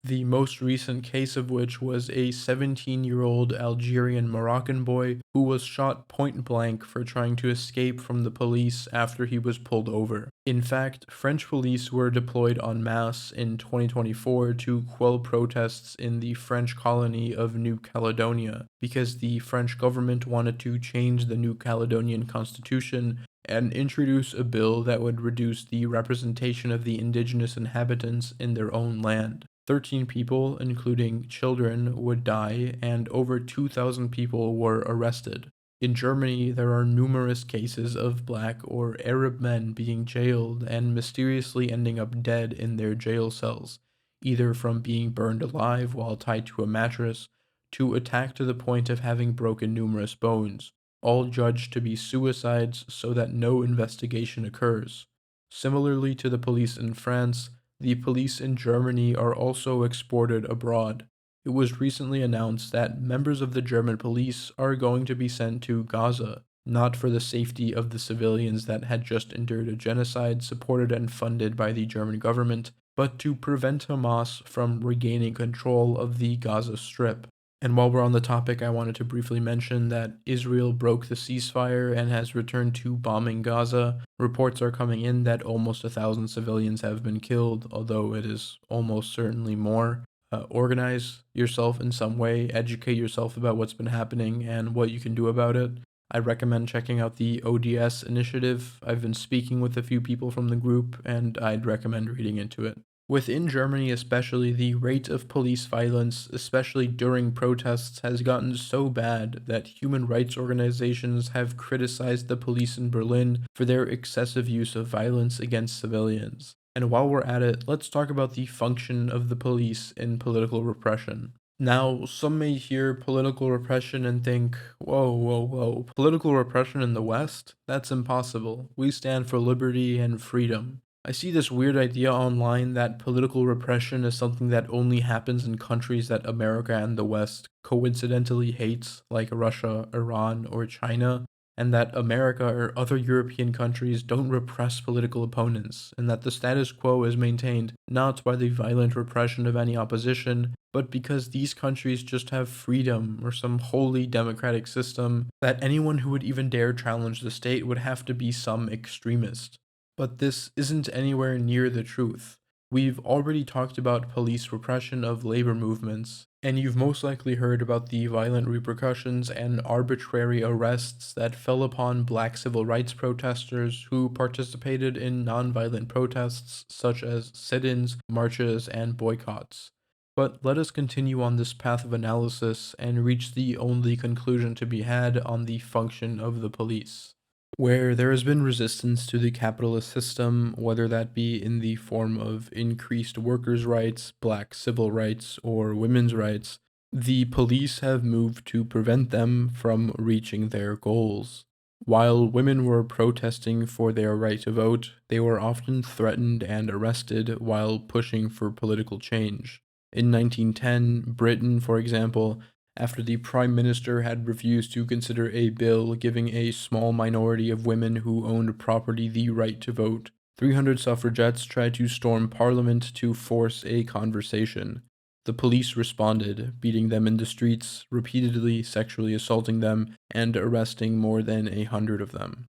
the most recent case of which was a 17-year-old Algerian Moroccan boy who was shot point blank for trying to escape from the police after he was pulled over. In fact, French police were deployed en masse in 2024 to quell protests in the French colony of New Caledonia because the French government wanted to change the New Caledonian constitution and introduce a bill that would reduce the representation of the indigenous inhabitants in their own land. 13 people, including children, would die, and over 2,000 people were arrested. In Germany, there are numerous cases of black or Arab men being jailed and mysteriously ending up dead in their jail cells, either from being burned alive while tied to a mattress, to attacked to the point of having broken numerous bones, all judged to be suicides so that no investigation occurs. Similarly to the police in France, the police in Germany are also exported abroad. It was recently announced that members of the German police are going to be sent to Gaza, not for the safety of the civilians that had just endured a genocide supported and funded by the German government, but to prevent Hamas from regaining control of the Gaza Strip. And while we're on the topic, I wanted to briefly mention that Israel broke the ceasefire and has returned to bombing Gaza. Reports are coming in that almost 1,000 civilians have been killed, although it is almost certainly more. Organize yourself in some way, educate yourself about what's been happening and what you can do about it. I recommend checking out the ODS initiative. I've been speaking with a few people from the group, and I'd recommend reading into it. Within Germany especially, the rate of police violence, especially during protests, has gotten so bad that human rights organizations have criticized the police in Berlin for their excessive use of violence against civilians. And while we're at it, let's talk about the function of the police in political repression. Now, some may hear political repression and think, whoa, political repression in the West? That's impossible. We stand for liberty and freedom. I see this weird idea online that political repression is something that only happens in countries that America and the West coincidentally hates, like Russia, Iran, or China, and that America or other European countries don't repress political opponents, and that the status quo is maintained not by the violent repression of any opposition, but because these countries just have freedom or some wholly democratic system that anyone who would even dare challenge the state would have to be some extremist. But this isn't anywhere near the truth. We've already talked about police repression of labor movements, and you've most likely heard about the violent repercussions and arbitrary arrests that fell upon black civil rights protesters who participated in nonviolent protests such as sit-ins, marches, and boycotts. But let us continue on this path of analysis and reach the only conclusion to be had on the function of the police. Where there has been resistance to the capitalist system, whether that be in the form of increased workers' rights, black civil rights, or women's rights, the police have moved to prevent them from reaching their goals. While women were protesting for their right to vote, they were often threatened and arrested while pushing for political change. In 1910, Britain, for example, after the Prime Minister had refused to consider a bill giving a small minority of women who owned property the right to vote, 300 suffragettes tried to storm Parliament to force a conversation. The police responded, beating them in the streets, repeatedly sexually assaulting them, and arresting more than 100 of them.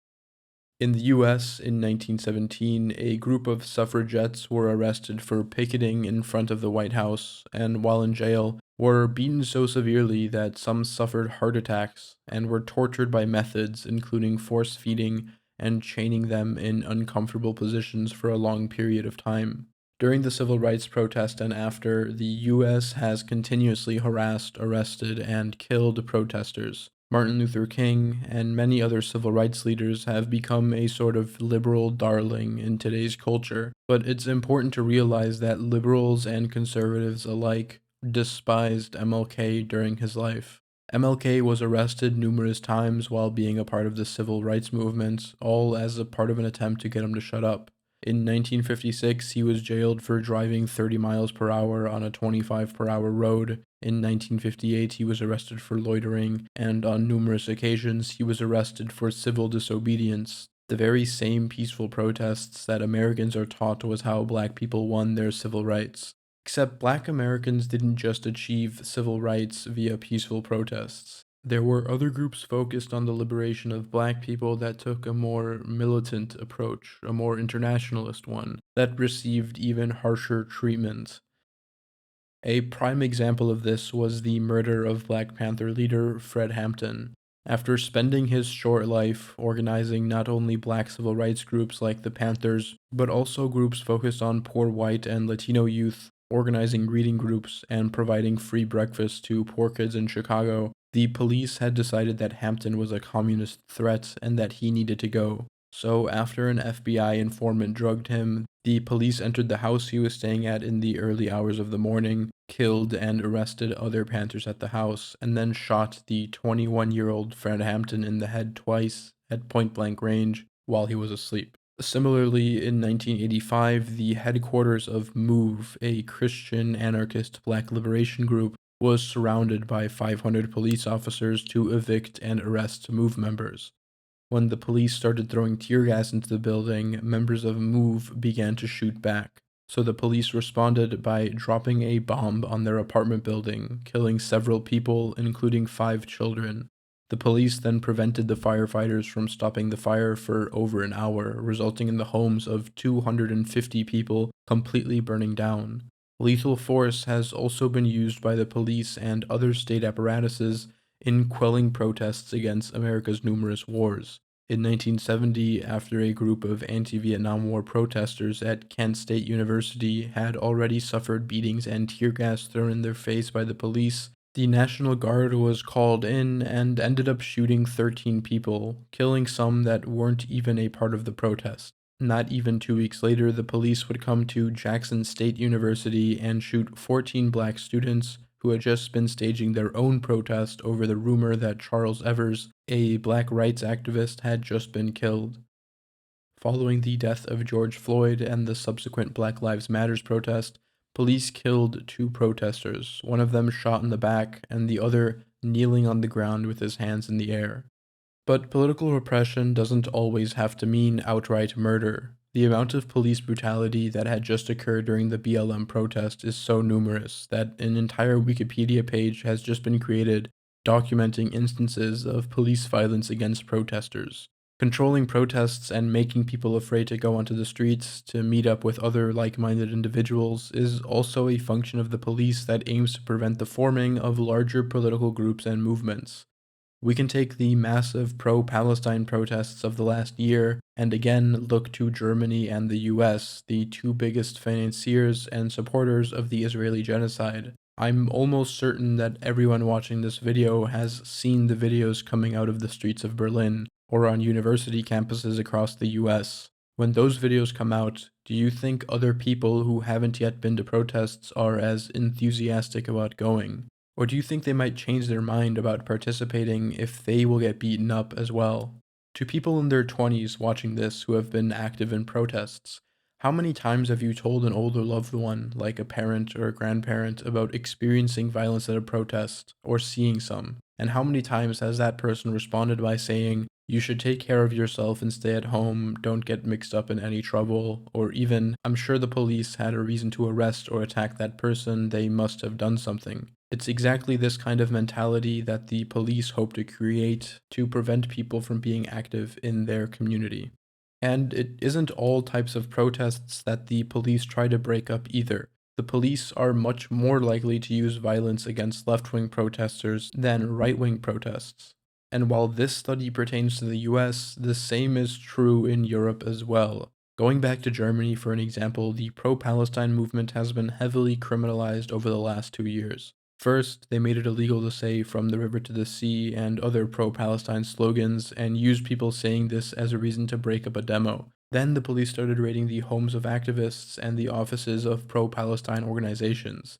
In the US, in 1917, a group of suffragettes were arrested for picketing in front of the White House, and while in jail, were beaten so severely that some suffered heart attacks and were tortured by methods including force feeding and chaining them in uncomfortable positions for a long period of time. During the civil rights protest and after, the US has continuously harassed, arrested, and killed protesters. Martin Luther King and many other civil rights leaders have become a sort of liberal darling in today's culture, but it's important to realize that liberals and conservatives alike despised MLK during his life. MLK was arrested numerous times while being a part of the civil rights movement, all as a part of an attempt to get him to shut up. In 1956, he was jailed for driving 30 miles per hour on a 25 per hour road. In 1958, he was arrested for loitering, and on numerous occasions, he was arrested for civil disobedience. The very same peaceful protests that Americans are taught was how black people won their civil rights. Except black Americans didn't just achieve civil rights via peaceful protests. There were other groups focused on the liberation of black people that took a more militant approach, a more internationalist one, that received even harsher treatment. A prime example of this was the murder of Black Panther leader Fred Hampton. After spending his short life organizing not only black civil rights groups like the Panthers, but also groups focused on poor white and Latino youth, organizing reading groups, and providing free breakfast to poor kids in Chicago, the police had decided that Hampton was a communist threat and that he needed to go. So after an FBI informant drugged him, the police entered the house he was staying at in the early hours of the morning, killed and arrested other Panthers at the house, and then shot the 21-year-old Fred Hampton in the head twice at point-blank range while he was asleep. Similarly, in 1985, the headquarters of MOVE, a Christian anarchist black liberation group, was surrounded by 500 police officers to evict and arrest MOVE members. When the police started throwing tear gas into the building, members of MOVE began to shoot back. So the police responded by dropping a bomb on their apartment building, killing several people, including 5 children. The police then prevented the firefighters from stopping the fire for over an hour, resulting in the homes of 250 people completely burning down. Lethal force has also been used by the police and other state apparatuses in quelling protests against America's numerous wars. In 1970, after a group of anti-Vietnam War protesters at Kent State University had already suffered beatings and tear gas thrown in their face by the police, the National Guard was called in and ended up shooting 13 people, killing some that weren't even a part of the protest. Not even 2 weeks later, the police would come to Jackson State University and shoot 14 black students who had just been staging their own protest over the rumor that Charles Evers, a black rights activist, had just been killed. Following the death of George Floyd and the subsequent Black Lives Matter protest, police killed 2 protesters, one of them shot in the back and the other kneeling on the ground with his hands in the air. But political repression doesn't always have to mean outright murder. The amount of police brutality that had just occurred during the BLM protest is so numerous that an entire Wikipedia page has just been created documenting instances of police violence against protesters. Controlling protests and making people afraid to go onto the streets to meet up with other like-minded individuals is also a function of the police that aims to prevent the forming of larger political groups and movements. We can take the massive pro-Palestine protests of the last year and again look to Germany and the US, the two biggest financiers and supporters of the Israeli genocide. I'm almost certain that everyone watching this video has seen the videos coming out of the streets of Berlin or on university campuses across the US. When those videos come out, do you think other people who haven't yet been to protests are as enthusiastic about going? Or do you think they might change their mind about participating if they will get beaten up as well? To people in their 20s watching this who have been active in protests, how many times have you told an older loved one, like a parent or a grandparent, about experiencing violence at a protest or seeing some? And how many times has that person responded by saying, "You should take care of yourself and stay at home, don't get mixed up in any trouble," or even, "I'm sure the police had a reason to arrest or attack that person, they must have done something." It's exactly this kind of mentality that the police hope to create to prevent people from being active in their community. And it isn't all types of protests that the police try to break up either. The police are much more likely to use violence against left-wing protesters than right-wing protests. And while this study pertains to the US, the same is true in Europe as well. Going back to Germany for an example, the pro-Palestine movement has been heavily criminalized over the last 2 years. First, they made it illegal to say "from the river to the sea" and other pro-Palestine slogans, and used people saying this as a reason to break up a demo. Then the police started raiding the homes of activists and the offices of pro-Palestine organizations.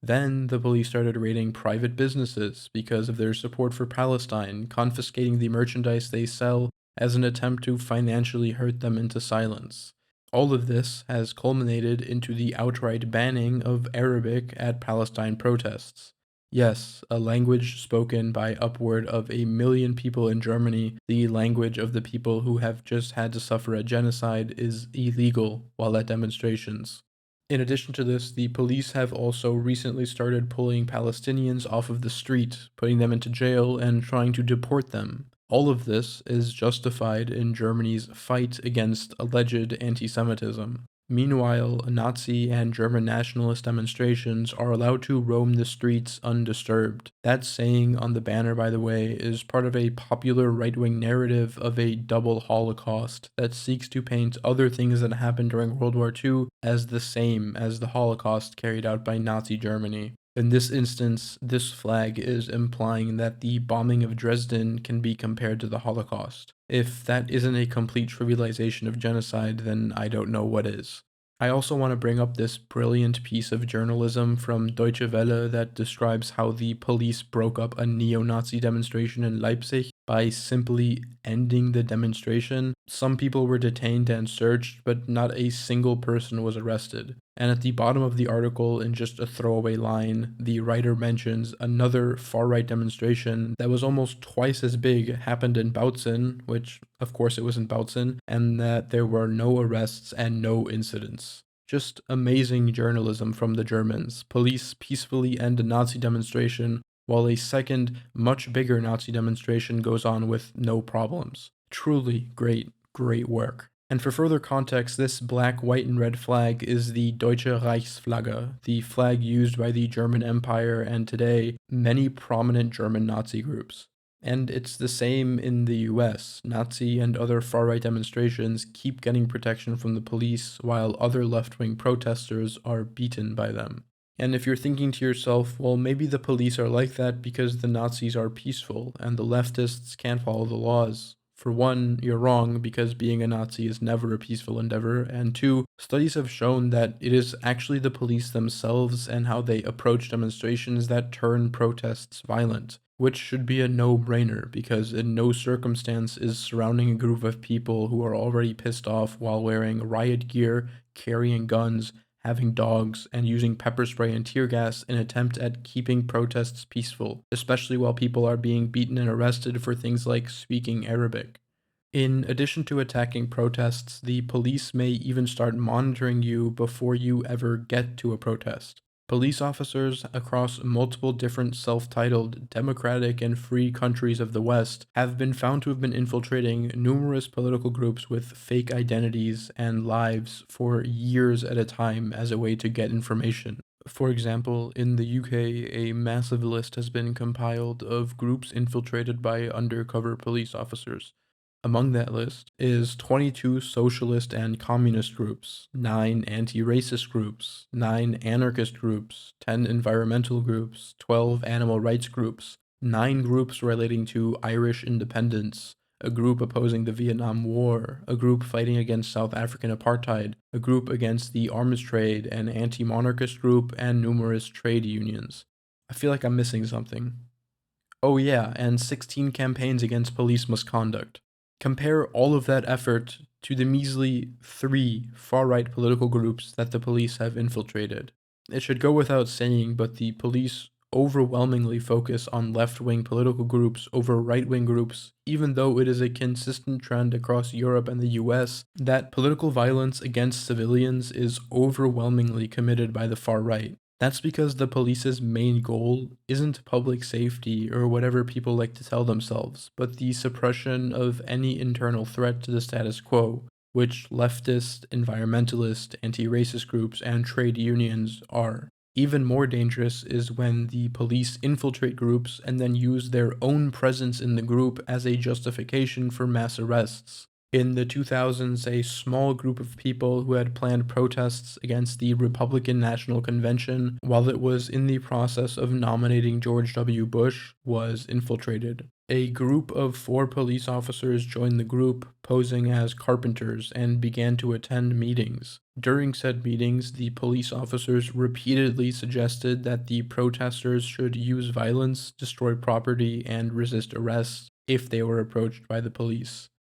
Then the police started raiding private businesses because of their support for Palestine, confiscating the merchandise they sell as an attempt to financially hurt them into silence. All of this has culminated into the outright banning of Arabic at Palestine protests. Yes, a language spoken by upward of 1 million people in Germany, the language of the people who have just had to suffer a genocide, is illegal while at demonstrations. In addition to this, the police have also recently started pulling Palestinians off of the street, putting them into jail, and trying to deport them. All of this is justified in Germany's fight against alleged anti-Semitism. Meanwhile, Nazi and German nationalist demonstrations are allowed to roam the streets undisturbed. That saying on the banner, by the way, is part of a popular right-wing narrative of a double Holocaust that seeks to paint other things that happened during World War II as the same as the Holocaust carried out by Nazi Germany. In this instance, this flag is implying that the bombing of Dresden can be compared to the Holocaust. If that isn't a complete trivialization of genocide, then I don't know what is. I also want to bring up this brilliant piece of journalism from Deutsche Welle that describes how the police broke up a neo-Nazi demonstration in Leipzig by simply ending the demonstration. Some people were detained and searched, but not a single person was arrested. And at the bottom of the article, in just a throwaway line, the writer mentions another far-right demonstration that was almost twice as big happened in Bautzen, which of course it was in Bautzen, and that there were no arrests and no incidents. Just amazing journalism from the Germans. Police peacefully end a Nazi demonstration, while a second, much bigger Nazi demonstration goes on with no problems. Truly great, great work. And for further context, this black, white, and red flag is the Deutsche Reichsflagge, the flag used by the German Empire and today many prominent German Nazi groups. And it's the same in the US. Nazi and other far-right demonstrations keep getting protection from the police, while other left-wing protesters are beaten by them. And if you're thinking to yourself, well, maybe the police are like that because the Nazis are peaceful and the leftists can't follow the laws. For one, you're wrong because being a Nazi is never a peaceful endeavor, and two, studies have shown that it is actually the police themselves and how they approach demonstrations that turn protests violent, which should be a no-brainer because in no circumstance is surrounding a group of people who are already pissed off while wearing riot gear, carrying guns, having dogs, and using pepper spray and tear gas in an attempt at keeping protests peaceful, especially while people are being beaten and arrested for things like speaking Arabic. In addition to attacking protests, the police may even start monitoring you before you ever get to a protest. Police officers across multiple different self-titled democratic and free countries of the West have been found to have been infiltrating numerous political groups with fake identities and lives for years at a time as a way to get information. For example, in the UK, a massive list has been compiled of groups infiltrated by undercover police officers. Among that list is 22 socialist and communist groups, 9 anti-racist groups, 9 anarchist groups, 10 environmental groups, 12 animal rights groups, 9 groups relating to Irish independence, a group opposing the Vietnam War, a group fighting against South African apartheid, a group against the arms trade, an anti-monarchist group, and numerous trade unions. I feel like I'm missing something. Oh yeah, and 16 campaigns against police misconduct. Compare all of that effort to the measly 3 far-right political groups that the police have infiltrated. It should go without saying, but the police overwhelmingly focus on left-wing political groups over right-wing groups, even though it is a consistent trend across Europe and the US that political violence against civilians is overwhelmingly committed by the far right. That's because the police's main goal isn't public safety or whatever people like to tell themselves, but the suppression of any internal threat to the status quo, which leftist, environmentalist, anti-racist groups, and trade unions are. Even more dangerous is when the police infiltrate groups and then use their own presence in the group as a justification for mass arrests. In the 2000s, a small group of people who had planned protests against the Republican National Convention while it was in the process of nominating George W. Bush was infiltrated. A group of 4 police officers joined the group, posing as carpenters, and began to attend meetings. During said meetings, the police officers repeatedly suggested that the protesters should use violence, destroy property, and resist arrest if they were approached by the police.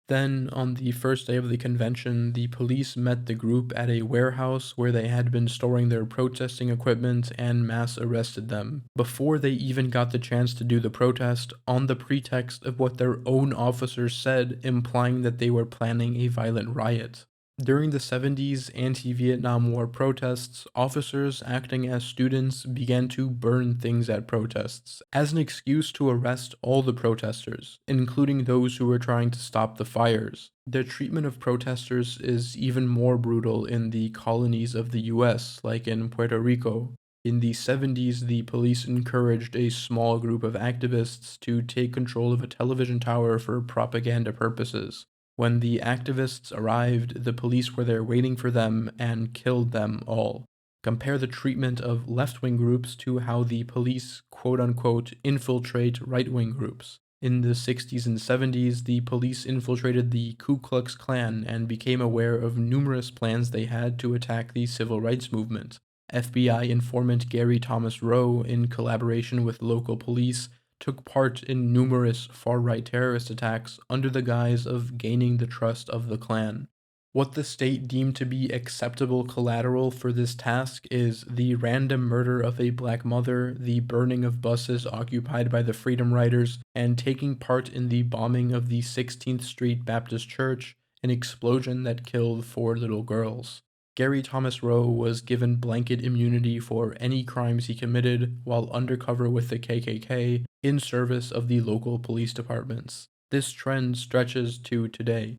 Then, on the first day of the convention, the police met the group at a warehouse where they had been storing their protesting equipment and mass arrested them, before they even got the chance to do the protest, on the pretext of what their own officers said, implying that they were planning a violent riot. During the 70s anti-Vietnam War protests, officers acting as students began to burn things at protests, as an excuse to arrest all the protesters, including those who were trying to stop the fires. The treatment of protesters is even more brutal in the colonies of the US, like in Puerto Rico. In the 70s, the police encouraged a small group of activists to take control of a television tower for propaganda purposes. When the activists arrived, the police were there waiting for them and killed them all. Compare the treatment of left-wing groups to how the police quote-unquote infiltrate right-wing groups. In the 60s and 70s, the police infiltrated the Ku Klux Klan and became aware of numerous plans they had to attack the civil rights movement. FBI informant Gary Thomas Rowe, in collaboration with local police, took part in numerous far-right terrorist attacks under the guise of gaining the trust of the Klan. What the state deemed to be acceptable collateral for this task is the random murder of a black mother, the burning of buses occupied by the Freedom Riders, and taking part in the bombing of the 16th Street Baptist Church, an explosion that killed 4 little girls. Gary Thomas Rowe was given blanket immunity for any crimes he committed while undercover with the KKK in service of the local police departments. This trend stretches to today.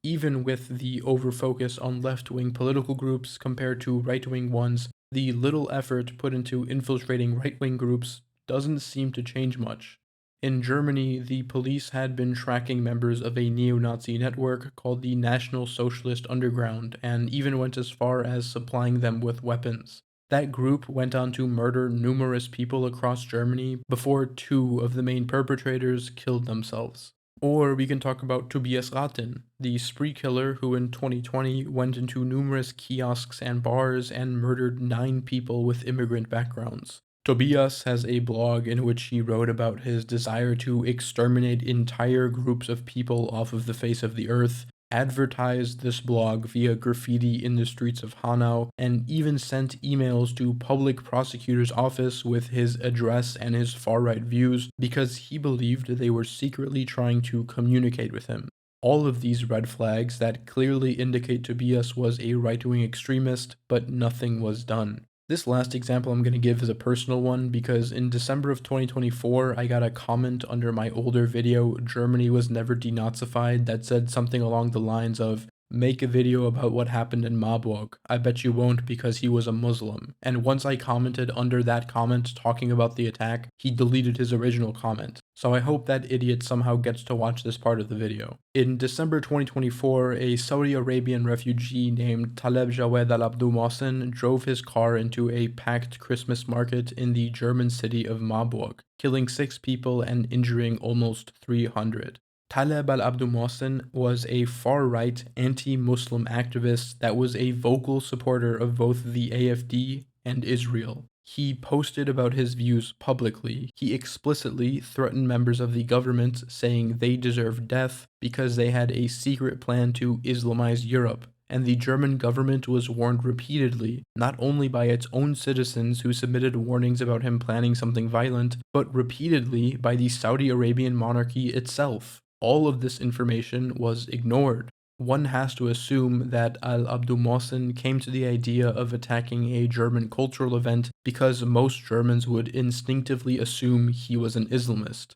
Even with the overfocus on left-wing political groups compared to right-wing ones, the little effort put into infiltrating right-wing groups doesn't seem to change much. In Germany, the police had been tracking members of a neo-Nazi network called the National Socialist Underground, and even went as far as supplying them with weapons. That group went on to murder numerous people across Germany before 2 of the main perpetrators killed themselves. Or we can talk about Tobias Ratin, the spree killer who in 2020 went into numerous kiosks and bars and murdered 9 people with immigrant backgrounds. Tobias has a blog in which he wrote about his desire to exterminate entire groups of people off of the face of the earth, advertised this blog via graffiti in the streets of Hanau, and even sent emails to public prosecutor's office with his address and his far-right views because he believed they were secretly trying to communicate with him. All of these red flags that clearly indicate Tobias was a right-wing extremist, but nothing was done. This last example I'm going to give is a personal one because in December of 2024, I got a comment under my older video, Germany was never denazified, that said something along the lines of, make a video about what happened in Marburg. I bet you won't because he was a Muslim. And once I commented under that comment talking about the attack, he deleted his original comment. So I hope that idiot somehow gets to watch this part of the video. In December 2024, a Saudi Arabian refugee named Taleb Jawed al-Abdu Mohsen drove his car into a packed Christmas market in the German city of Marburg, killing 6 people and injuring almost 300. Taleb al-Abdu Mohsen was a far-right anti-Muslim activist that was a vocal supporter of both the AfD and Israel. He posted about his views publicly. He explicitly threatened members of the government, saying they deserved death because they had a secret plan to Islamize Europe. And the German government was warned repeatedly, not only by its own citizens who submitted warnings about him planning something violent, but repeatedly by the Saudi Arabian monarchy itself. All of this information was ignored. One has to assume that al-Abdu Mohsen came to the idea of attacking a German cultural event because most Germans would instinctively assume he was an Islamist.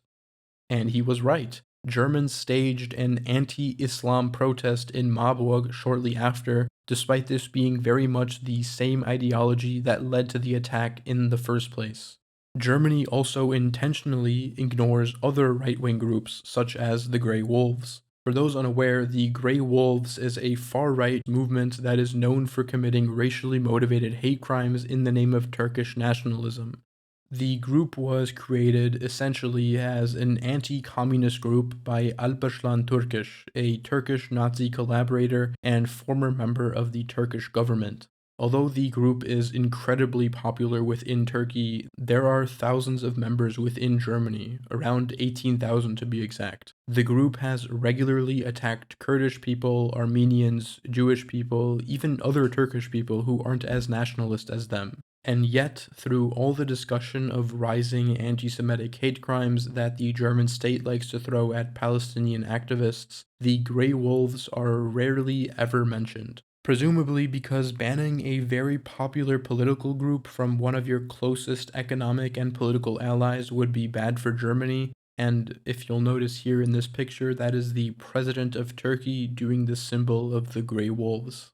And he was right. Germans staged an anti-Islam protest in Marburg shortly after, despite this being very much the same ideology that led to the attack in the first place. Germany also intentionally ignores other right-wing groups, such as the Grey Wolves. For those unaware, the Grey Wolves is a far-right movement that is known for committing racially motivated hate crimes in the name of Turkish nationalism. The group was created essentially as an anti-communist group by Alparslan Turkish, a Turkish Nazi collaborator and former member of the Turkish government. Although the group is incredibly popular within Turkey, there are thousands of members within Germany, around 18,000 to be exact. The group has regularly attacked Kurdish people, Armenians, Jewish people, even other Turkish people who aren't as nationalist as them. And yet, through all the discussion of rising anti-Semitic hate crimes that the German state likes to throw at Palestinian activists, the Grey Wolves are rarely ever mentioned. Presumably because banning a very popular political group from one of your closest economic and political allies would be bad for Germany, and if you'll notice here in this picture, that is the president of Turkey doing the symbol of the Grey Wolves.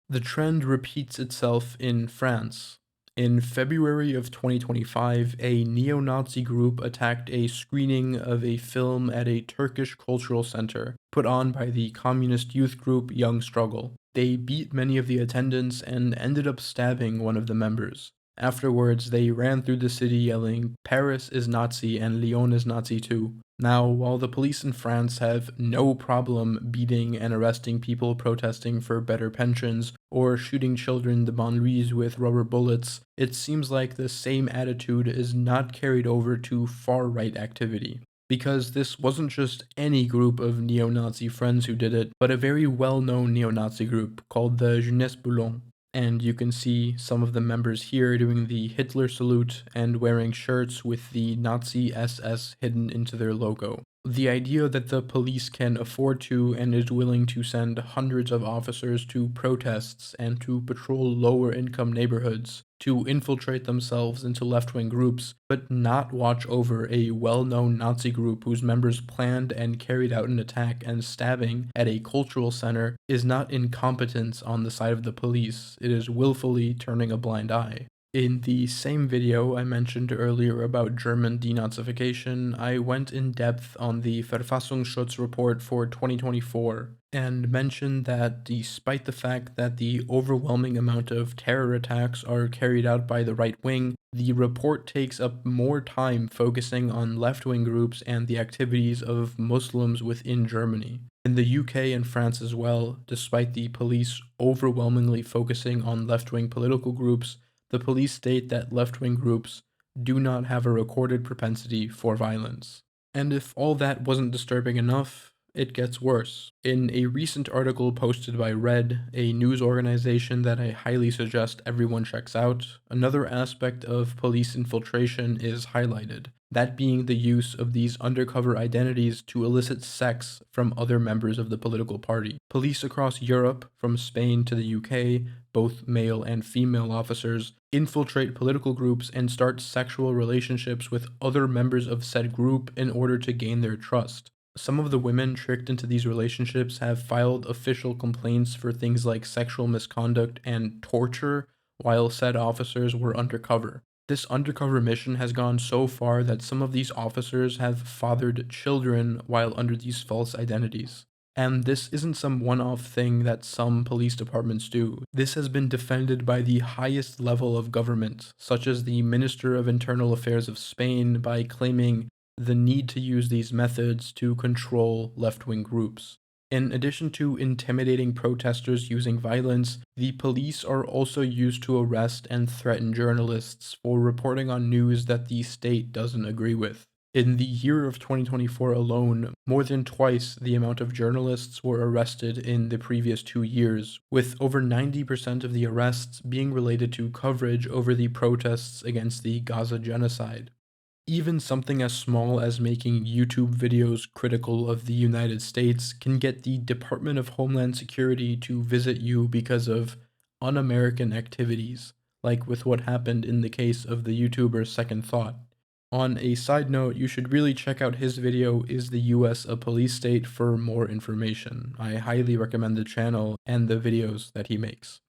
The trend repeats itself in France. In February of 2025, a neo-Nazi group attacked a screening of a film at a Turkish cultural center, put on by the communist youth group Young Struggle. They beat many of the attendants and ended up stabbing one of the members. Afterwards, they ran through the city yelling, "Paris is Nazi and Lyon is Nazi too." Now, while the police in France have no problem beating and arresting people protesting for better pensions or shooting children in the banlieues with rubber bullets, it seems like the same attitude is not carried over to far-right activity. Because this wasn't just any group of neo-Nazi friends who did it, but a very well-known neo-Nazi group called the Jeunesse Bouillon. And you can see some of the members here doing the Hitler salute and wearing shirts with the Nazi SS hidden into their logo. The idea that the police can afford to and is willing to send hundreds of officers to protests and to patrol lower income neighborhoods, to infiltrate themselves into left-wing groups, but not watch over a well-known Nazi group whose members planned and carried out an attack and stabbing at a cultural center is not incompetence on the side of the police, it is willfully turning a blind eye. In the same video I mentioned earlier about German denazification, I went in depth on the Verfassungsschutz report for 2024 and mentioned that despite the fact that the overwhelming amount of terror attacks are carried out by the right wing, the report takes up more time focusing on left-wing groups and the activities of Muslims within Germany. In the UK and France as well, despite the police overwhelmingly focusing on left-wing political groups, the police state that left-wing groups do not have a recorded propensity for violence. And if all that wasn't disturbing enough, It gets worse. In a recent article posted by Red, a news organization that I highly suggest everyone checks out, another aspect of police infiltration is highlighted, that being the use of these undercover identities to elicit sex from other members of the political party. Police across Europe, from Spain to the UK, both male and female officers, infiltrate political groups and start sexual relationships with other members of said group in order to gain their trust. Some of the women tricked into these relationships have filed official complaints for things like sexual misconduct and torture while said officers were undercover. This undercover mission has gone so far that some of these officers have fathered children while under these false identities. And this isn't some one-off thing that some police departments do. This has been defended by the highest level of government, such as the Minister of Internal Affairs of Spain, by claiming the need to use these methods to control left-wing groups. In addition to intimidating protesters using violence, the police are also used to arrest and threaten journalists for reporting on news that the state doesn't agree with. In the year of 2024 alone, more than twice the amount of journalists were arrested in the previous 2 years, with over 90% of the arrests being related to coverage over the protests against the Gaza genocide. Even something as small as making YouTube videos critical of the United States can get the Department of Homeland Security to visit you because of un-American activities, like with what happened in the case of the YouTuber Second Thought. On a side note, you should really check out his video, Is the US a Police State, for more information. I highly recommend the channel and the videos that he makes.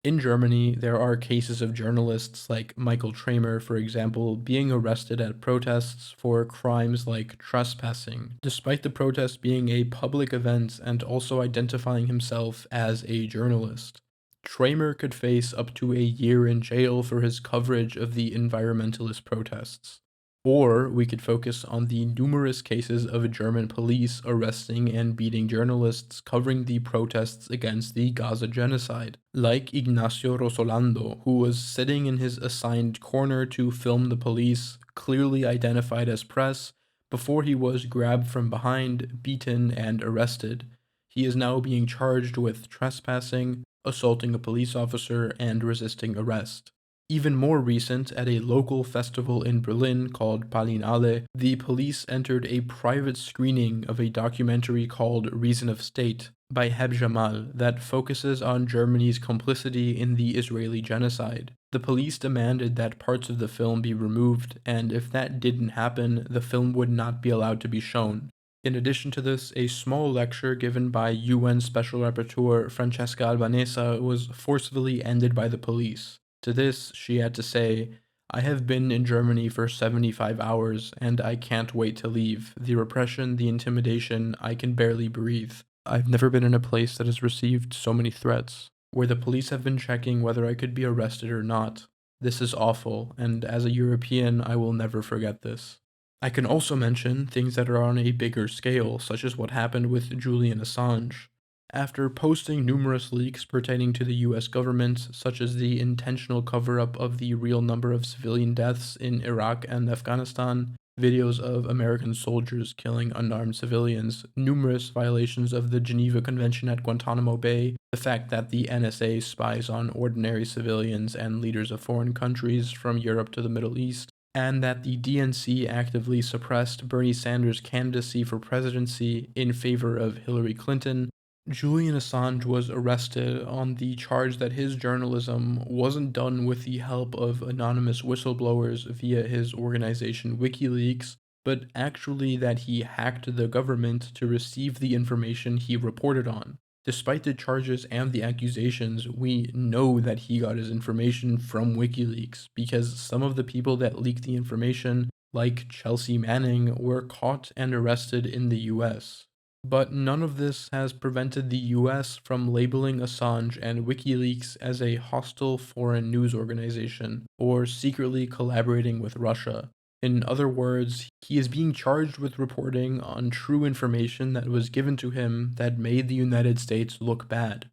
In Germany, there are cases of journalists like Michael Tramer, for example, being arrested at protests for crimes like trespassing, despite the protest being a public event and also identifying himself as a journalist. Tramer could face up to a year in jail for his coverage of the environmentalist protests. Or we could focus on the numerous cases of German police arresting and beating journalists covering the protests against the Gaza genocide, like Ignacio Rosolando, who was sitting in his assigned corner to film the police, clearly identified as press, before he was grabbed from behind, beaten, and arrested. He is now being charged with trespassing, assaulting a police officer, and resisting arrest. Even more recent, at a local festival in Berlin called Berlinale, the police entered a private screening of a documentary called Reason of State by Heb Jamal that focuses on Germany's complicity in the Israeli genocide. The police demanded that parts of the film be removed, and if that didn't happen, the film would not be allowed to be shown. In addition to this, a small lecture given by UN Special Rapporteur Francesca Albanese was forcefully ended by the police. To this, she had to say, I have been in Germany for 75 hours, and I can't wait to leave. The repression, the intimidation, I can barely breathe. I've never been in a place that has received so many threats, where the police have been checking whether I could be arrested or not. This is awful, and as a European, I will never forget this. I can also mention things that are on a bigger scale, such as what happened with Julian Assange. After posting numerous leaks pertaining to the US government, such as the intentional cover-up of the real number of civilian deaths in Iraq and Afghanistan, videos of American soldiers killing unarmed civilians, numerous violations of the Geneva Convention at Guantanamo Bay, the fact that the NSA spies on ordinary civilians and leaders of foreign countries from Europe to the Middle East, and that the DNC actively suppressed Bernie Sanders' candidacy for presidency in favor of Hillary Clinton, Julian Assange was arrested on the charge that his journalism wasn't done with the help of anonymous whistleblowers via his organization WikiLeaks, but actually that he hacked the government to receive the information he reported on. Despite the charges and the accusations, we know that he got his information from WikiLeaks because some of the people that leaked the information, like Chelsea Manning, were caught and arrested in the US. But none of this has prevented the US from labeling Assange and WikiLeaks as a hostile foreign news organization, or secretly collaborating with Russia. In other words, he is being charged with reporting on true information that was given to him that made the United States look bad.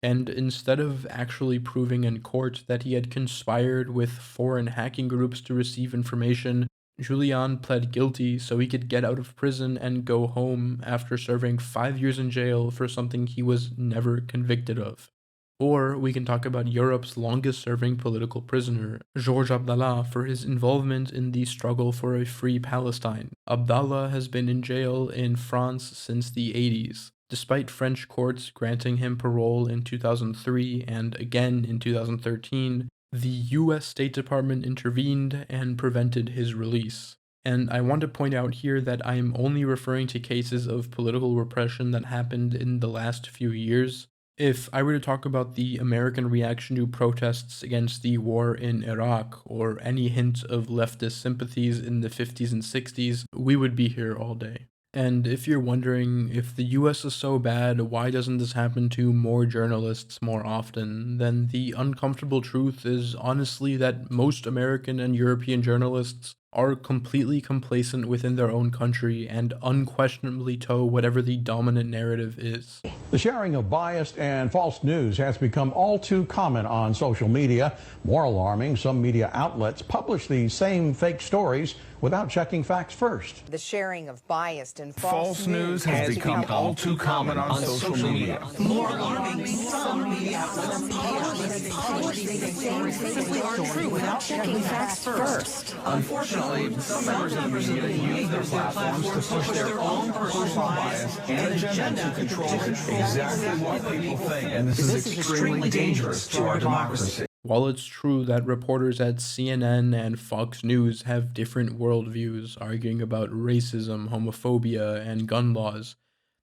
And instead of actually proving in court that he had conspired with foreign hacking groups to receive information, Julian pled guilty so he could get out of prison and go home after serving 5 years in jail for something he was never convicted of. Or we can talk about Europe's longest serving political prisoner, Georges Abdallah, for his involvement in the struggle for a free Palestine. Abdallah has been in jail in France since the 80s. Despite French courts granting him parole in 2003 and again in 2013, the US State Department intervened and prevented his release. And I want to point out here that I am only referring to cases of political repression that happened in the last few years. If I were to talk about the American reaction to protests against the war in Iraq or any hint of leftist sympathies in the 50s and 60s, we would be here all day. And if you're wondering, if the US is so bad, why doesn't this happen to more journalists more often? Then the uncomfortable truth is honestly that most American and European journalists are completely complacent within their own country and unquestionably toe whatever the dominant narrative is. The sharing of biased and false news has become all too common on social media. More alarming, some media outlets publish these same fake stories without checking facts first. The sharing of biased and false news has become all too common on social media. More alarming, some media outlets publish these same fake stories without checking facts first. Unfortunately, some members of the media use their platforms to push their own personal bias and agenda to control exactly what people think, and this is extremely dangerous to our democracy. While it's true that reporters at CNN and Fox News have different worldviews arguing about racism, homophobia, and gun laws,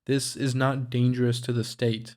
this is not dangerous to the state.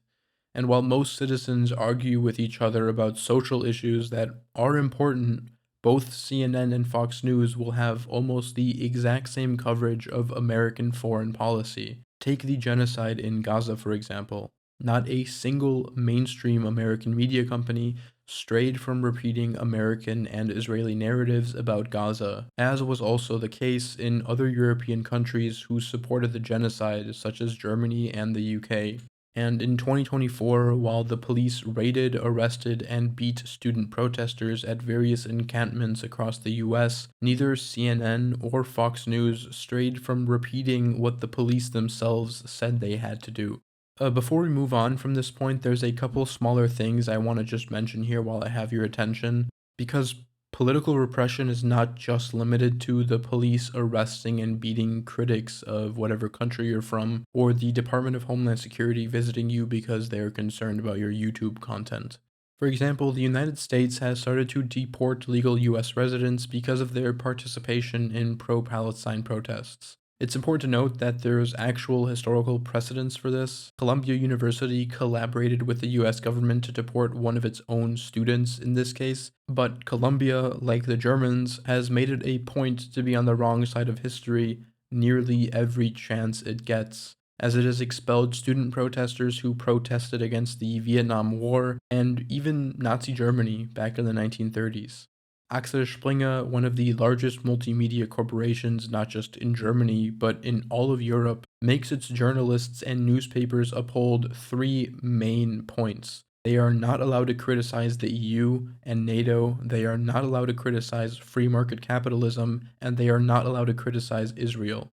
And while most citizens argue with each other about social issues that are important, both CNN and Fox News will have almost the exact same coverage of American foreign policy. Take the genocide in Gaza, for example. Not a single mainstream American media company strayed from repeating American and Israeli narratives about Gaza, as was also the case in other European countries who supported the genocide, such as Germany and the UK. And in 2024, while the police raided, arrested, and beat student protesters at various encampments across the US, neither CNN or Fox News strayed from repeating what the police themselves said they had to do. Before we move on from this point, there's a couple smaller things I want to just mention here while I have your attention, because political repression is not just limited to the police arresting and beating critics of whatever country you're from, or the Department of Homeland Security visiting you because they're concerned about your YouTube content. For example, the United States has started to deport legal US residents because of their participation in pro-Palestine protests. It's important to note that there's actual historical precedence for this. Columbia University collaborated with the US government to deport one of its own students in this case, but Columbia, like the Germans, has made it a point to be on the wrong side of history nearly every chance it gets, as it has expelled student protesters who protested against the Vietnam War and even Nazi Germany back in the 1930s. Axel Springer, one of the largest multimedia corporations not just in Germany but in all of Europe, makes its journalists and newspapers uphold three main points. They are not allowed to criticize the EU and NATO, they are not allowed to criticize free market capitalism, and they are not allowed to criticize Israel.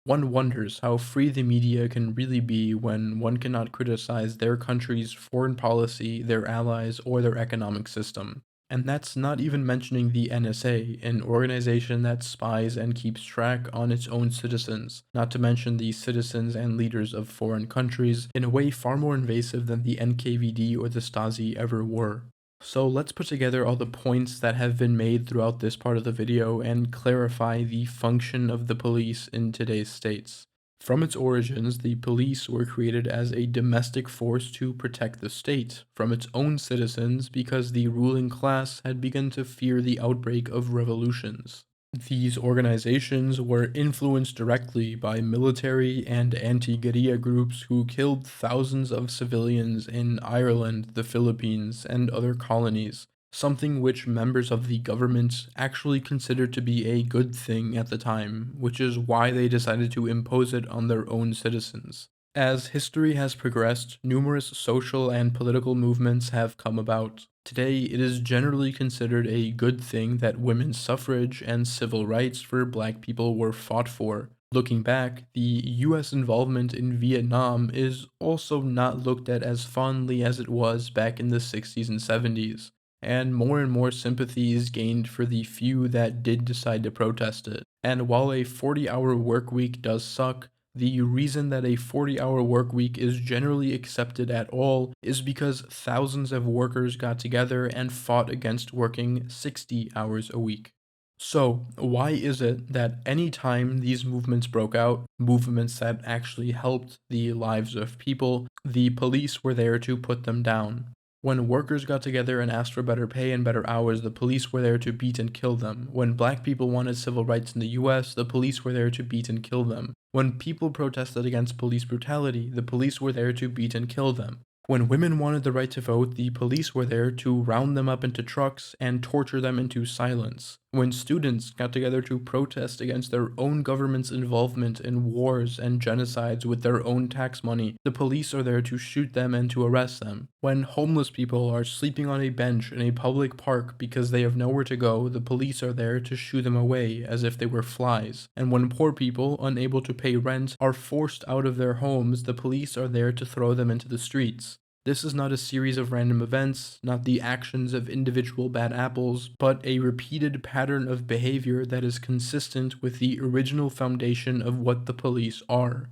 One wonders how free the media can really be when one cannot criticize their country's foreign policy, their allies, or their economic system. And that's not even mentioning the NSA, an organization that spies and keeps track on its own citizens, not to mention the citizens and leaders of foreign countries, in a way far more invasive than the NKVD or the Stasi ever were. So let's put together all the points that have been made throughout this part of the video and clarify the function of the police in today's states. From its origins, the police were created as a domestic force to protect the state from its own citizens because the ruling class had begun to fear the outbreak of revolutions. These organizations were influenced directly by military and anti-guerrilla groups who killed thousands of civilians in Ireland, the Philippines, and other colonies, something which members of the government actually considered to be a good thing at the time, which is why they decided to impose it on their own citizens. As history has progressed, numerous social and political movements have come about. Today, it is generally considered a good thing that women's suffrage and civil rights for black people were fought for. Looking back, the US involvement in Vietnam is also not looked at as fondly as it was back in the 60s and 70s, and more sympathy is gained for the few that did decide to protest it. And while a 40-hour work week does suck, the reason that a 40-hour work week is generally accepted at all is because thousands of workers got together and fought against working 60 hours a week. So, why is it that any time these movements broke out, movements that actually helped the lives of people, the police were there to put them down? When workers got together and asked for better pay and better hours, the police were there to beat and kill them. When black people wanted civil rights in the US, the police were there to beat and kill them. When people protested against police brutality, the police were there to beat and kill them. When women wanted the right to vote, the police were there to round them up into trucks and torture them into silence. When students got together to protest against their own government's involvement in wars and genocides with their own tax money, the police are there to shoot them and to arrest them. When homeless people are sleeping on a bench in a public park because they have nowhere to go, the police are there to shoo them away as if they were flies. And when poor people, unable to pay rent, are forced out of their homes, the police are there to throw them into the streets. This is not a series of random events, not the actions of individual bad apples, but a repeated pattern of behavior that is consistent with the original foundation of what the police are.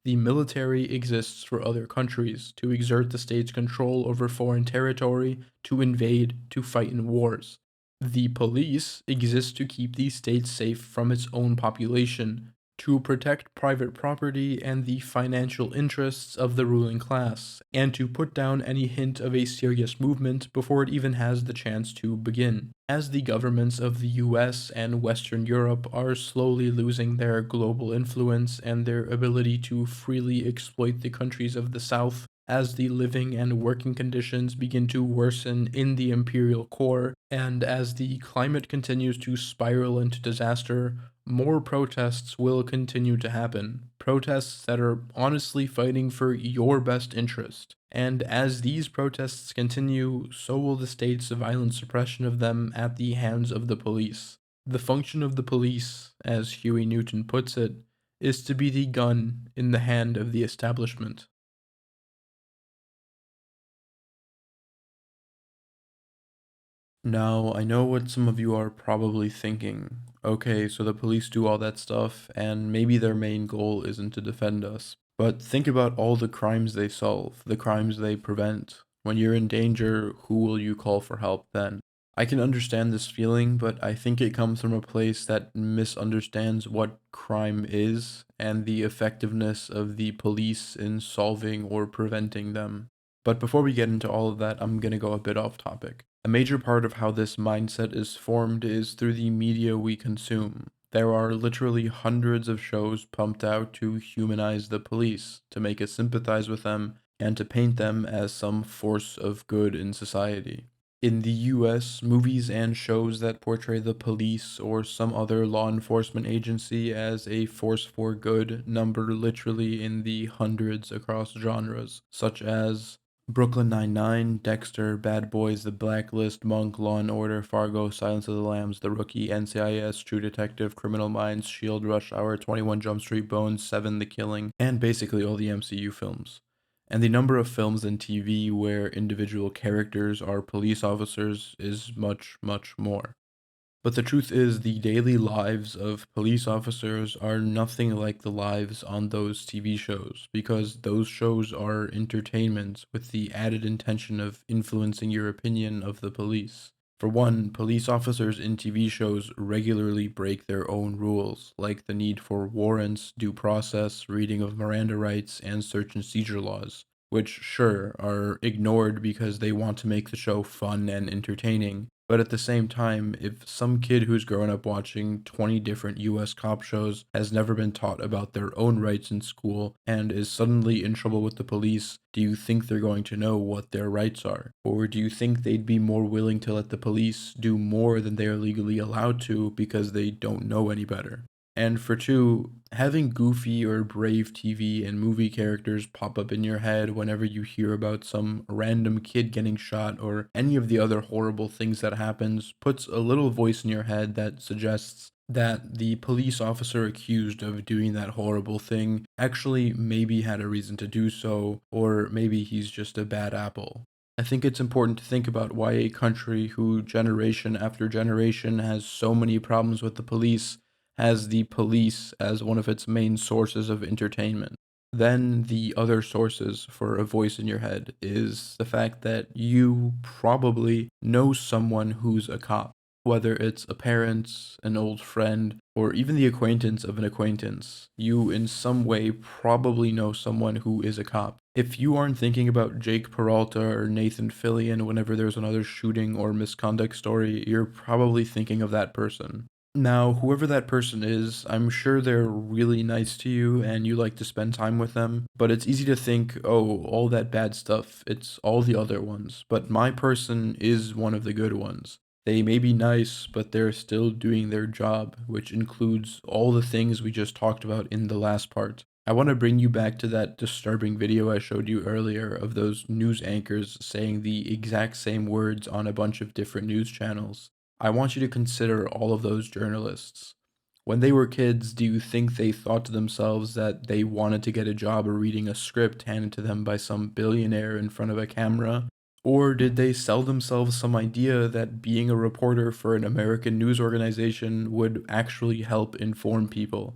The military exists for other countries, to exert the state's control over foreign territory, to invade, to fight in wars. The police exists to keep the state safe from its own population, to protect private property and the financial interests of the ruling class, and to put down any hint of a serious movement before it even has the chance to begin. As the governments of the US and Western Europe are slowly losing their global influence and their ability to freely exploit the countries of the South, as the living and working conditions begin to worsen in the imperial core, and as the climate continues to spiral into disaster, more protests will continue to happen. Protests that are honestly fighting for your best interest. And as these protests continue, so will the state's violent suppression of them at the hands of the police. The function of the police, as Huey Newton puts it, is to be the gun in the hand of the establishment. Now, I know what some of you are probably thinking. Okay, so the police do all that stuff, and maybe their main goal isn't to defend us. But think about all the crimes they solve, the crimes they prevent. When you're in danger, who will you call for help then? I can understand this feeling, but I think it comes from a place that misunderstands what crime is and the effectiveness of the police in solving or preventing them. But before we get into all of that, I'm gonna go a bit off topic. A major part of how this mindset is formed is through the media we consume. There are literally hundreds of shows pumped out to humanize the police, to make us sympathize with them, and to paint them as some force of good in society. In the US, movies and shows that portray the police or some other law enforcement agency as a force for good number literally in the hundreds across genres, such as Brooklyn Nine-Nine, Dexter, Bad Boys, The Blacklist, Monk, Law & Order, Fargo, Silence of the Lambs, The Rookie, NCIS, True Detective, Criminal Minds, S.H.I.E.L.D., Rush Hour, 21 Jump Street, Bones, Seven, The Killing, and basically all the MCU films. And the number of films and TV where individual characters are police officers is much more. But the truth is, the daily lives of police officers are nothing like the lives on those TV shows, because those shows are entertainment with the added intention of influencing your opinion of the police. For one, police officers in TV shows regularly break their own rules, like the need for warrants, due process, reading of Miranda rights, and search and seizure laws, which, sure, are ignored because they want to make the show fun and entertaining. But at the same time, if some kid who's grown up watching 20 different US cop shows has never been taught about their own rights in school and is suddenly in trouble with the police, do you think they're going to know what their rights are? Or do you think they'd be more willing to let the police do more than they are legally allowed to because they don't know any better? And for two, having goofy or brave TV and movie characters pop up in your head whenever you hear about some random kid getting shot or any of the other horrible things that happens puts a little voice in your head that suggests that the police officer accused of doing that horrible thing actually maybe had a reason to do so, or maybe he's just a bad apple. I think it's important to think about why a country who generation after generation has so many problems with the police has the police as one of its main sources of entertainment. Then the other sources for a voice in your head is the fact that you probably know someone who's a cop, whether it's a parent, an old friend, or even the acquaintance of an acquaintance. You in some way probably know someone who is a cop. If you aren't thinking about Jake Peralta or Nathan Fillion whenever there's another shooting or misconduct story, you're probably thinking of that person. Now, whoever that person is, I'm sure they're really nice to you and you like to spend time with them, but it's easy to think, oh, all that bad stuff, it's all the other ones. But my person is one of the good ones. They may be nice, but they're still doing their job, which includes all the things we just talked about in the last part. I want to bring you back to that disturbing video I showed you earlier of those news anchors saying the exact same words on a bunch of different news channels. I want you to consider all of those journalists. When they were kids, do you think they thought to themselves that they wanted to get a job or reading a script handed to them by some billionaire in front of a camera? Or did they sell themselves some idea that being a reporter for an American news organization would actually help inform people?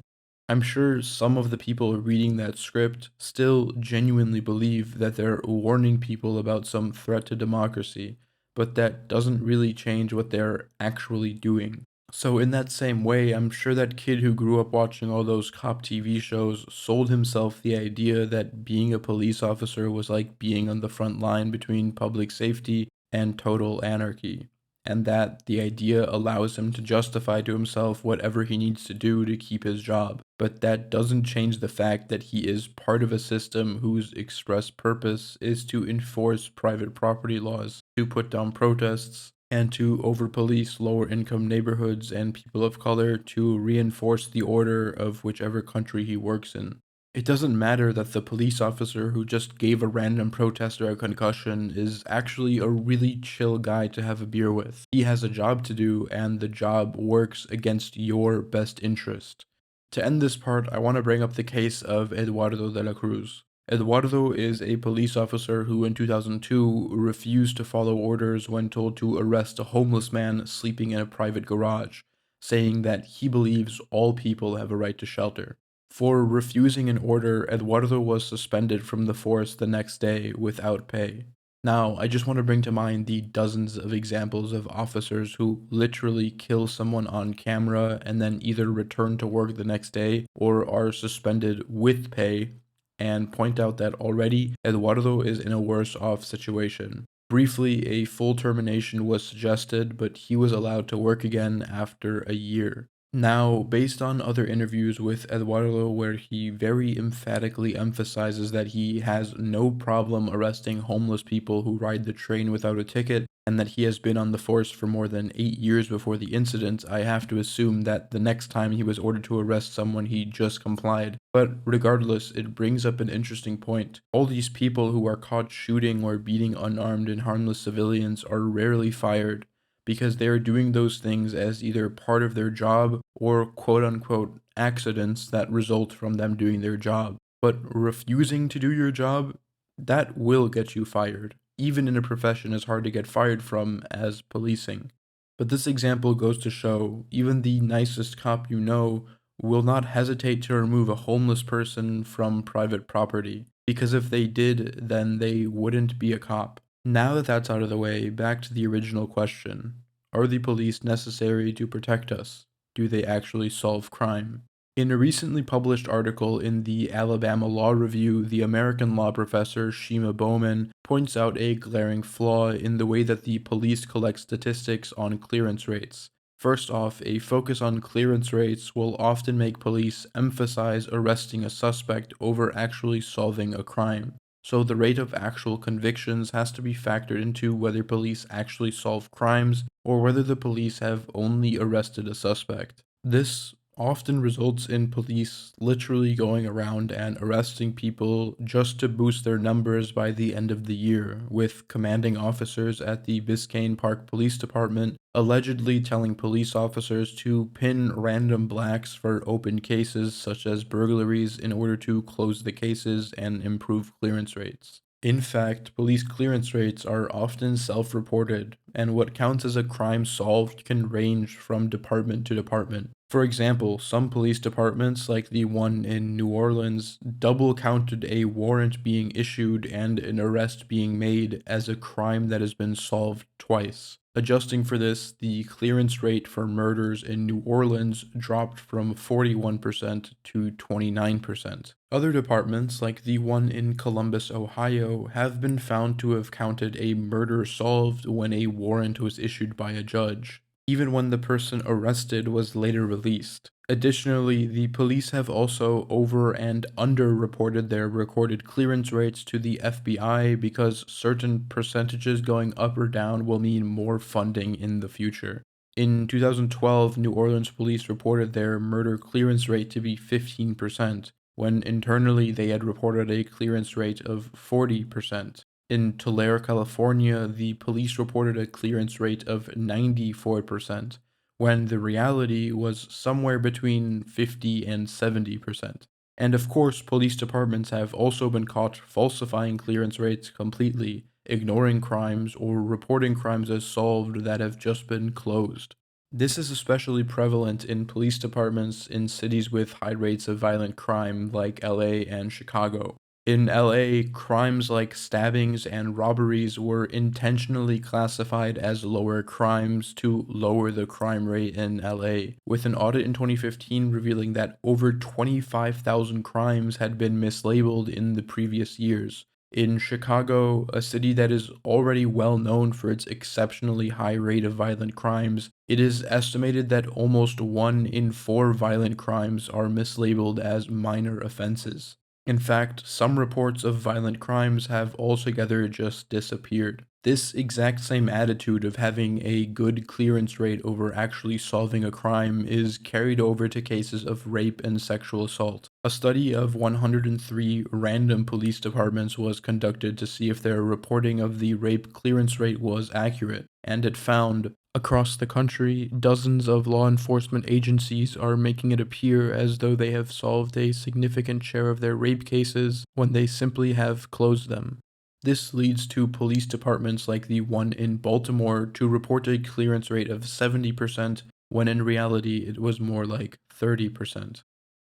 I'm sure some of the people reading that script still genuinely believe that they're warning people about some threat to democracy, but that doesn't really change what they're actually doing. So in that same way, I'm sure that kid who grew up watching all those cop TV shows sold himself the idea that being a police officer was like being on the front line between public safety and total anarchy, and that the idea allows him to justify to himself whatever he needs to do to keep his job. But that doesn't change the fact that he is part of a system whose express purpose is to enforce private property laws, to put down protests, and to over-police lower-income neighborhoods and people of color to reinforce the order of whichever country he works in. It doesn't matter that the police officer who just gave a random protester a concussion is actually a really chill guy to have a beer with. He has a job to do, and the job works against your best interest. To end this part, I want to bring up the case of Eduardo de la Cruz. Eduardo is a police officer who in 2002 refused to follow orders when told to arrest a homeless man sleeping in a private garage, saying that he believes all people have a right to shelter. For refusing an order, Eduardo was suspended from the force the next day without pay. Now, I just want to bring to mind the dozens of examples of officers who literally kill someone on camera and then either return to work the next day or are suspended with pay, and point out that already Eduardo is in a worse off situation. Briefly, a full termination was suggested, but he was allowed to work again after a year. Now, based on other interviews with Eduardo where he very emphatically emphasizes that he has no problem arresting homeless people who ride the train without a ticket, and that he has been on the force for more than 8 years before the incident, I have to assume that the next time he was ordered to arrest someone he just complied. But regardless, it brings up an interesting point. All these people who are caught shooting or beating unarmed and harmless civilians are rarely fired, because they are doing those things as either part of their job or quote-unquote accidents that result from them doing their job. But refusing to do your job, that will get you fired, even in a profession as hard to get fired from as policing. But this example goes to show even the nicest cop you know will not hesitate to remove a homeless person from private property, because if they did, then they wouldn't be a cop. Now that that's out of the way, back to the original question. Are the police necessary to protect us? Do they actually solve crime? In a recently published article in the Alabama Law Review, the American law professor Shima Bowman points out a glaring flaw in the way that the police collect statistics on clearance rates. First off, a focus on clearance rates will often make police emphasize arresting a suspect over actually solving a crime. So the rate of actual convictions has to be factored into whether police actually solve crimes or whether the police have only arrested a suspect. This often results in police literally going around and arresting people just to boost their numbers by the end of the year, with commanding officers at the Biscayne Park Police Department allegedly telling police officers to pin random blacks for open cases such as burglaries in order to close the cases and improve clearance rates. In fact, police clearance rates are often self-reported, and what counts as a crime solved can range from department to department. For example, some police departments, like the one in New Orleans, double counted a warrant being issued and an arrest being made as a crime that has been solved twice. Adjusting for this, the clearance rate for murders in New Orleans dropped from 41% to 29%. Other departments, like the one in Columbus, Ohio, have been found to have counted a murder solved when a warrant was issued by a judge, even when the person arrested was later released. Additionally, the police have also over and under-reported their recorded clearance rates to the FBI because certain percentages going up or down will mean more funding in the future. In 2012, New Orleans police reported their murder clearance rate to be 15%, when internally they had reported a clearance rate of 40%. In Tulare, California, the police reported a clearance rate of 94%, when the reality was somewhere between 50 and 70%. And of course, police departments have also been caught falsifying clearance rates completely, ignoring crimes, or reporting crimes as solved that have just been closed. This is especially prevalent in police departments in cities with high rates of violent crime like LA and Chicago. In LA, crimes like stabbings and robberies were intentionally classified as lower crimes to lower the crime rate in LA, with an audit in 2015 revealing that over 25,000 crimes had been mislabeled in the previous years. In Chicago, a city that is already well known for its exceptionally high rate of violent crimes, it is estimated that almost 1 in 4 violent crimes are mislabeled as minor offenses. In fact, some reports of violent crimes have altogether just disappeared. This exact same attitude of having a good clearance rate over actually solving a crime is carried over to cases of rape and sexual assault. A study of 103 random police departments was conducted to see if their reporting of the rape clearance rate was accurate, and it found, across the country, dozens of law enforcement agencies are making it appear as though they have solved a significant share of their rape cases when they simply have closed them. This leads to police departments like the one in Baltimore to report a clearance rate of 70% when in reality it was more like 30%.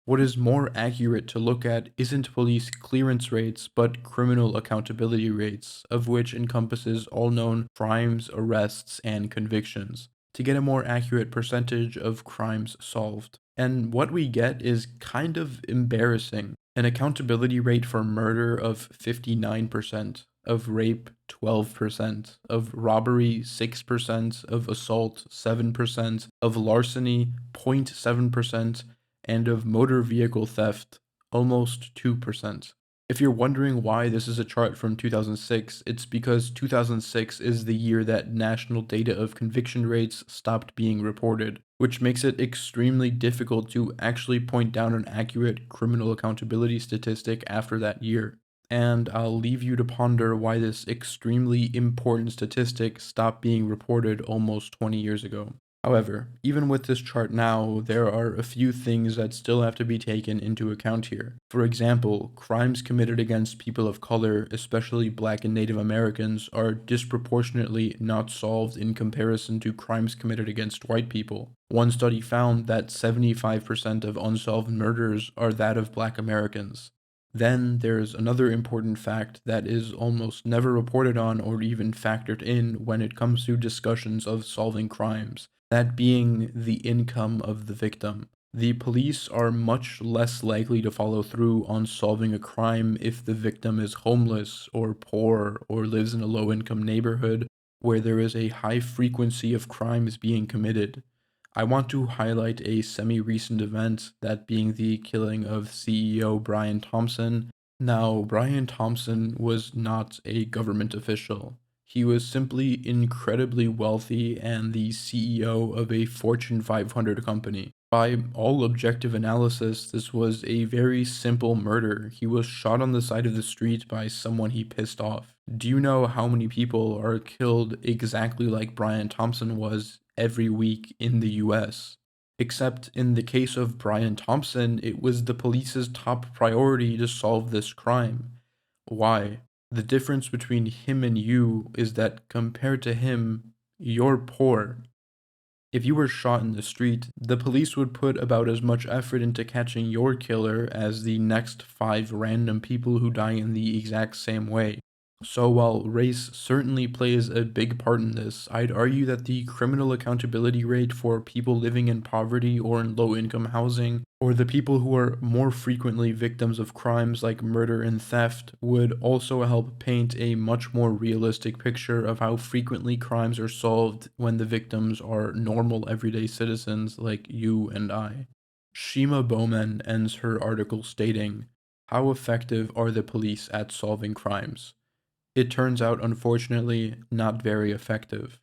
What is more accurate to look at isn't police clearance rates, but criminal accountability rates, of which encompasses all known crimes, arrests, and convictions, to get a more accurate percentage of crimes solved. And what we get is kind of embarrassing. An accountability rate for murder of 59%, of rape 12%, of robbery 6%, of assault 7%, of larceny 0.7%, and of motor vehicle theft, almost 2%. If you're wondering why this is a chart from 2006, it's because 2006 is the year that national data of conviction rates stopped being reported, which makes it extremely difficult to actually point down an accurate criminal accountability statistic after that year. And I'll leave you to ponder why this extremely important statistic stopped being reported almost 20 years ago. However, even with this chart now, there are a few things that still have to be taken into account here. For example, crimes committed against people of color, especially Black and Native Americans, are disproportionately not solved in comparison to crimes committed against white people. One study found that 75% of unsolved murders are that of Black Americans. Then there's another important fact that is almost never reported on or even factored in when it comes to discussions of solving crimes, that being the income of the victim. The police are much less likely to follow through on solving a crime if the victim is homeless or poor or lives in a low-income neighborhood where there is a high frequency of crimes being committed. I want to highlight a semi-recent event, that being the killing of CEO Brian Thompson. Now, Brian Thompson was not a government official. He was simply incredibly wealthy and the CEO of a Fortune 500 company. By all objective analysis, this was a very simple murder. He was shot on the side of the street by someone he pissed off. Do you know how many people are killed exactly like Brian Thompson was every week in the US? Except in the case of Brian Thompson, it was the police's top priority to solve this crime. Why? The difference between him and you is that compared to him, you're poor. If you were shot in the street, the police would put about as much effort into catching your killer as the next 5 random people who die in the exact same way. So while race certainly plays a big part in this, I'd argue that the criminal accountability rate for people living in poverty or in low-income housing, or the people who are more frequently victims of crimes like murder and theft, would also help paint a much more realistic picture of how frequently crimes are solved when the victims are normal everyday citizens like you and I. Shima Bowman ends her article stating, "How effective are the police at solving crimes?" It turns out, unfortunately, not very effective.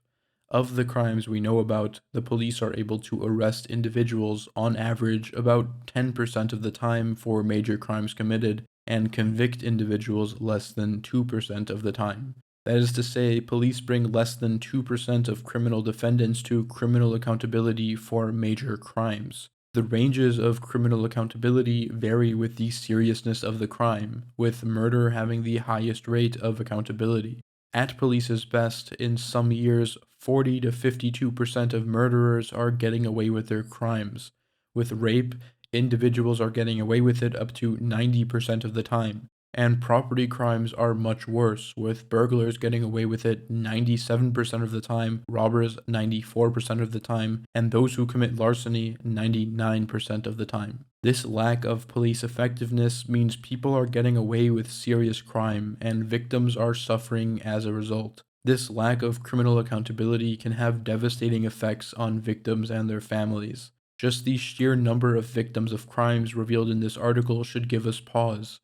Of the crimes we know about, the police are able to arrest individuals on average about 10% of the time for major crimes committed, and convict individuals less than 2% of the time. That is to say, police bring less than 2% of criminal defendants to criminal accountability for major crimes. The ranges of criminal accountability vary with the seriousness of the crime, with murder having the highest rate of accountability. At police's best, in some years, 40 to 52% of murderers are getting away with their crimes. With rape, individuals are getting away with it up to 90% of the time. And property crimes are much worse, with burglars getting away with it 97% of the time, robbers 94% of the time, and those who commit larceny 99% of the time. This lack of police effectiveness means people are getting away with serious crime, and victims are suffering as a result. This lack of criminal accountability can have devastating effects on victims and their families. Just the sheer number of victims of crimes revealed in this article should give us pause.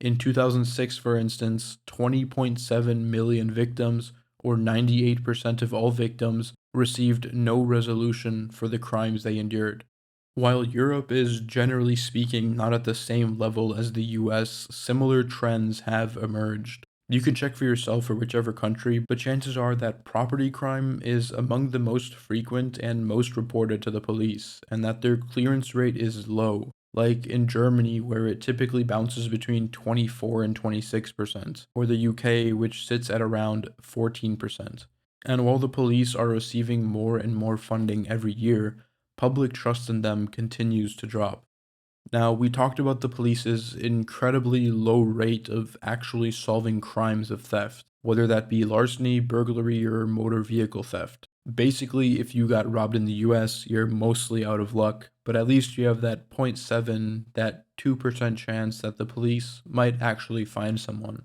In 2006, for instance, 20.7 million victims, or 98% of all victims, received no resolution for the crimes they endured. While Europe is generally speaking not at the same level as the US, similar trends have emerged. You can check for yourself for whichever country, but chances are that property crime is among the most frequent and most reported to the police, and that their clearance rate is low. Like in Germany, where it typically bounces between 24 and 26%, or the UK, which sits at around 14%. And while the police are receiving more and more funding every year, public trust in them continues to drop. Now, we talked about the police's incredibly low rate of actually solving crimes of theft, whether that be larceny, burglary, or motor vehicle theft. Basically, if you got robbed in the US, you're mostly out of luck, but at least you have that 0.7, that 2% chance that the police might actually find someone.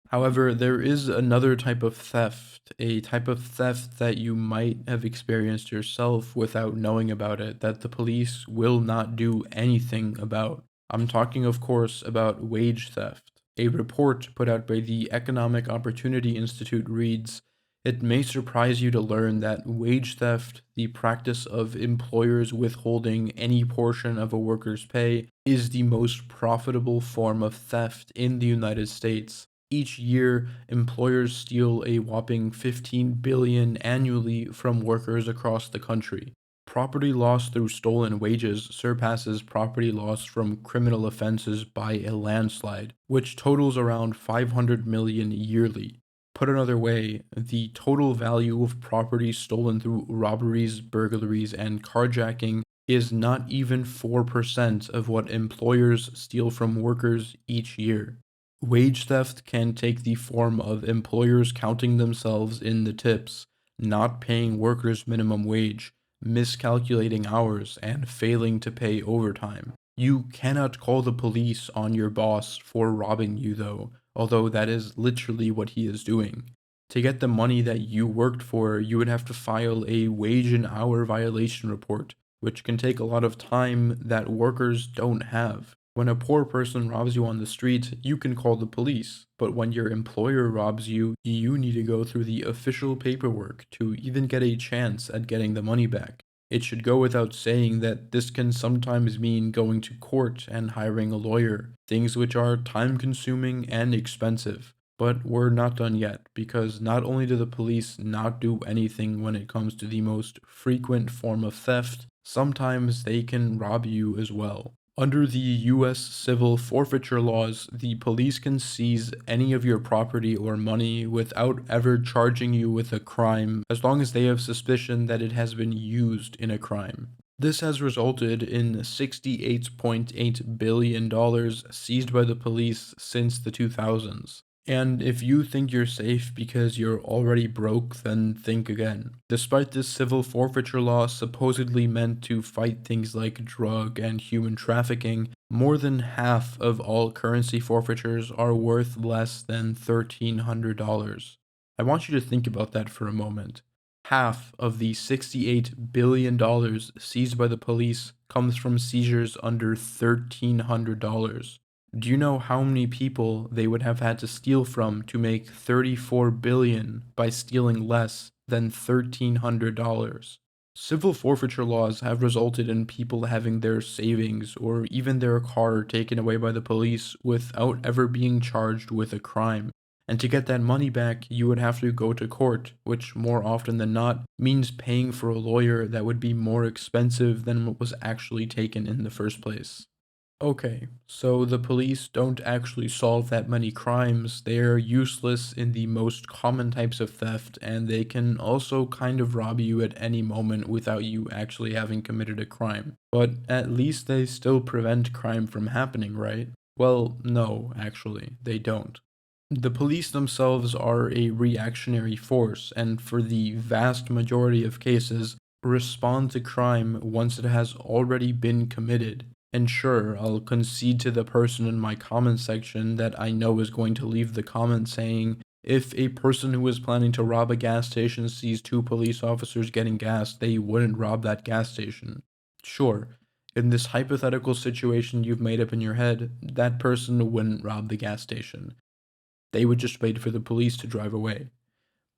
However, there is another type of theft, a type of theft that you might have experienced yourself without knowing about it, that the police will not do anything about. I'm talking, of course, about wage theft. A report put out by the Economic Opportunity Institute reads, "It may surprise you to learn that wage theft, the practice of employers withholding any portion of a worker's pay, is the most profitable form of theft in the United States. Each year, employers steal a whopping $15 billion annually from workers across the country. Property loss through stolen wages surpasses property loss from criminal offenses by a landslide, which totals around $500 million yearly. Put another way, the total value of property stolen through robberies, burglaries, and carjacking is not even 4% of what employers steal from workers each year." Wage theft can take the form of employers counting themselves in the tips, not paying workers minimum wage, miscalculating hours, and failing to pay overtime. You cannot call the police on your boss for robbing you though, although that is literally what he is doing. To get the money that you worked for, you would have to file a wage and hour violation report, which can take a lot of time that workers don't have. When a poor person robs you on the street, you can call the police, but when your employer robs you, you need to go through the official paperwork to even get a chance at getting the money back. It should go without saying that this can sometimes mean going to court and hiring a lawyer, things which are time-consuming and expensive. But we're not done yet, because not only do the police not do anything when it comes to the most frequent form of theft, sometimes they can rob you as well. Under the US civil forfeiture laws, the police can seize any of your property or money without ever charging you with a crime, as long as they have suspicion that it has been used in a crime. This has resulted in $68.8 billion seized by the police since the 2000s. And if you think you're safe because you're already broke, then think again. Despite this civil forfeiture law supposedly meant to fight things like drug and human trafficking, more than half of all currency forfeitures are worth less than $1,300. I want you to think about that for a moment. Half of the $68 billion seized by the police comes from seizures under $1,300. Do you know how many people they would have had to steal from to make $34 billion by stealing less than $1,300? Civil forfeiture laws have resulted in people having their savings or even their car taken away by the police without ever being charged with a crime. And to get that money back, you would have to go to court, which more often than not means paying for a lawyer that would be more expensive than what was actually taken in the first place. Okay, so the police don't actually solve that many crimes. They're useless in the most common types of theft, and they can also kind of rob you at any moment without you actually having committed a crime. But at least they still prevent crime from happening, right? Well, no, actually, they don't. The police themselves are a reactionary force, and for the vast majority of cases, respond to crime once it has already been committed. And sure, I'll concede to the person in my comment section that I know is going to leave the comment saying, if a person who is planning to rob a gas station sees two police officers getting gas, they wouldn't rob that gas station. Sure, in this hypothetical situation you've made up in your head, that person wouldn't rob the gas station. They would just wait for the police to drive away.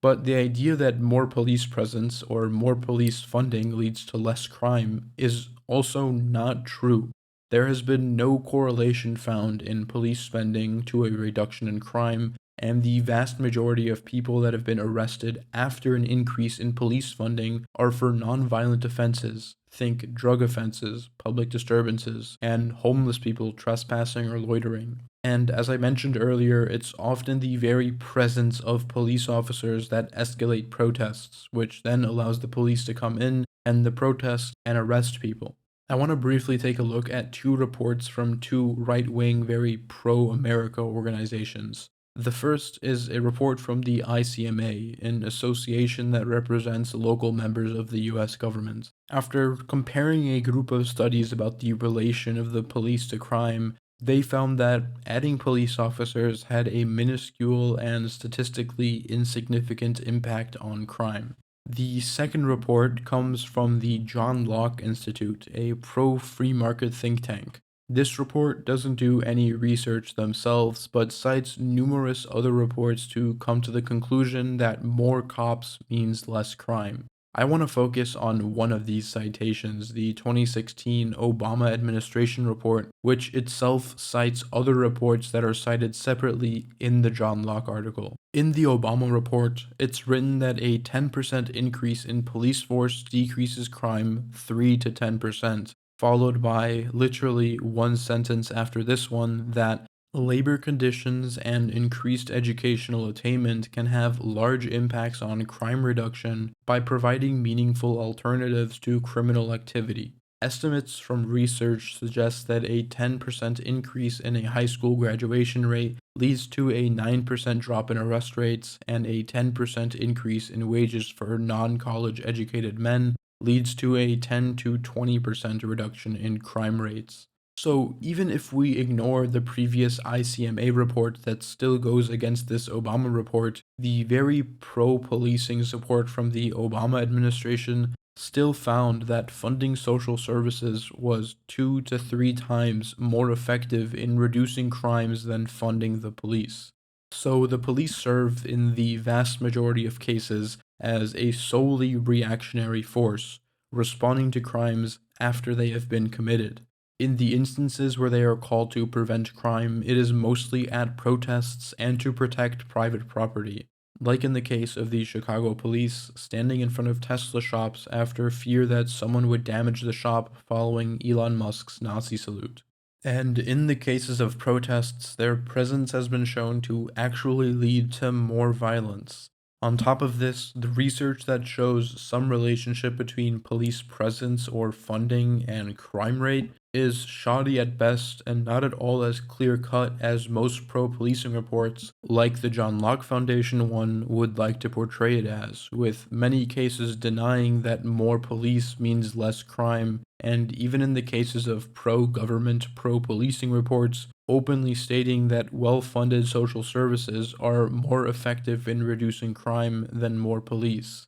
But the idea that more police presence or more police funding leads to less crime is also not true. There has been no correlation found in police spending to a reduction in crime, and the vast majority of people that have been arrested after an increase in police funding are for non-violent offenses. Think drug offenses, public disturbances, and homeless people trespassing or loitering. And as I mentioned earlier, it's often the very presence of police officers that escalate protests, which then allows the police to come in and the protest and arrest people. I want to briefly take a look at two reports from two right-wing, very pro-America organizations. The first is a report from the ICMA, an association that represents local members of the US government. After comparing a group of studies about the relation of the police to crime, they found that adding police officers had a minuscule and statistically insignificant impact on crime. The second report comes from the John Locke Institute, a pro-free market think tank. This report doesn't do any research themselves, but cites numerous other reports to come to the conclusion that more cops means less crime. I want to focus on one of these citations, the 2016 Obama administration report, which itself cites other reports that are cited separately in the John Locke article. In the Obama report, it's written that a 10% increase in police force decreases crime 3 to 10%, followed by literally one sentence after this one that labor conditions and increased educational attainment can have large impacts on crime reduction by providing meaningful alternatives to criminal activity. Estimates from research suggest that a 10% increase in a high school graduation rate leads to a 9% drop in arrest rates, and a 10% increase in wages for non-college educated men leads to a 10 to 20% reduction in crime rates. So even if we ignore the previous ICMA report that still goes against this Obama report, the very pro-policing support from the Obama administration still found that funding social services was 2 to 3 times more effective in reducing crimes than funding the police. So the police serve in the vast majority of cases as a solely reactionary force, responding to crimes after they have been committed. In the instances where they are called to prevent crime, it is mostly at protests and to protect private property, like in the case of the Chicago police standing in front of Tesla shops after fear that someone would damage the shop following Elon Musk's Nazi salute. And in the cases of protests, their presence has been shown to actually lead to more violence. On top of this, the research that shows some relationship between police presence or funding and crime rate is shoddy at best and not at all as clear-cut as most pro-policing reports, like the John Locke Foundation one, would like to portray it as, with many cases denying that more police means less crime, and even in the cases of pro-government, pro-policing reports, openly stating that well-funded social services are more effective in reducing crime than more police.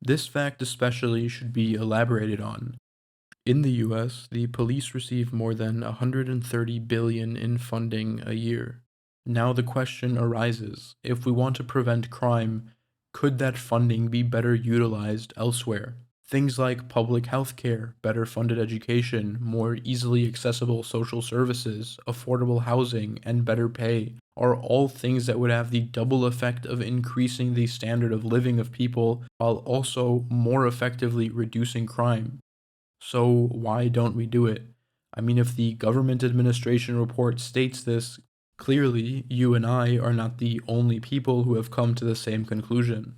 This fact especially should be elaborated on. In the US, the police receive more than $130 billion in funding a year. Now the question arises, if we want to prevent crime, could that funding be better utilized elsewhere? Things like public health care, better funded education, more easily accessible social services, affordable housing, and better pay are all things that would have the double effect of increasing the standard of living of people while also more effectively reducing crime. So why don't we do it? I mean, if the government administration report states this, clearly you and I are not the only people who have come to the same conclusion.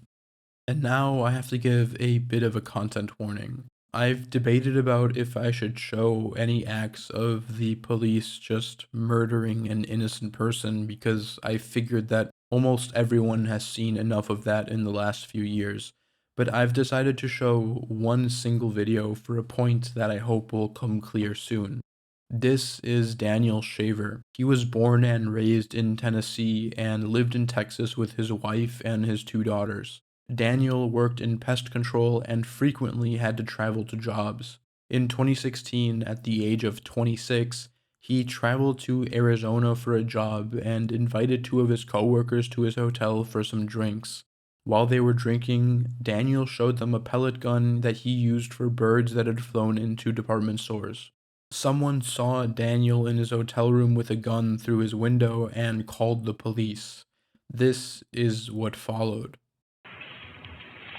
And now I have to give a bit of a content warning. I've debated about if I should show any acts of the police just murdering an innocent person because I figured that almost everyone has seen enough of that in the last few years. But I've decided to show one single video for a point that I hope will come clear soon. This is Daniel Shaver. He was born and raised in Tennessee and lived in Texas with his wife and his 2 daughters. Daniel worked in pest control and frequently had to travel to jobs. In 2016, at the age of 26, he traveled to Arizona for a job and invited 2 of his coworkers to his hotel for some drinks. While they were drinking, Daniel showed them a pellet gun that he used for birds that had flown into department stores. Someone saw Daniel in his hotel room with a gun through his window and called the police. This is what followed.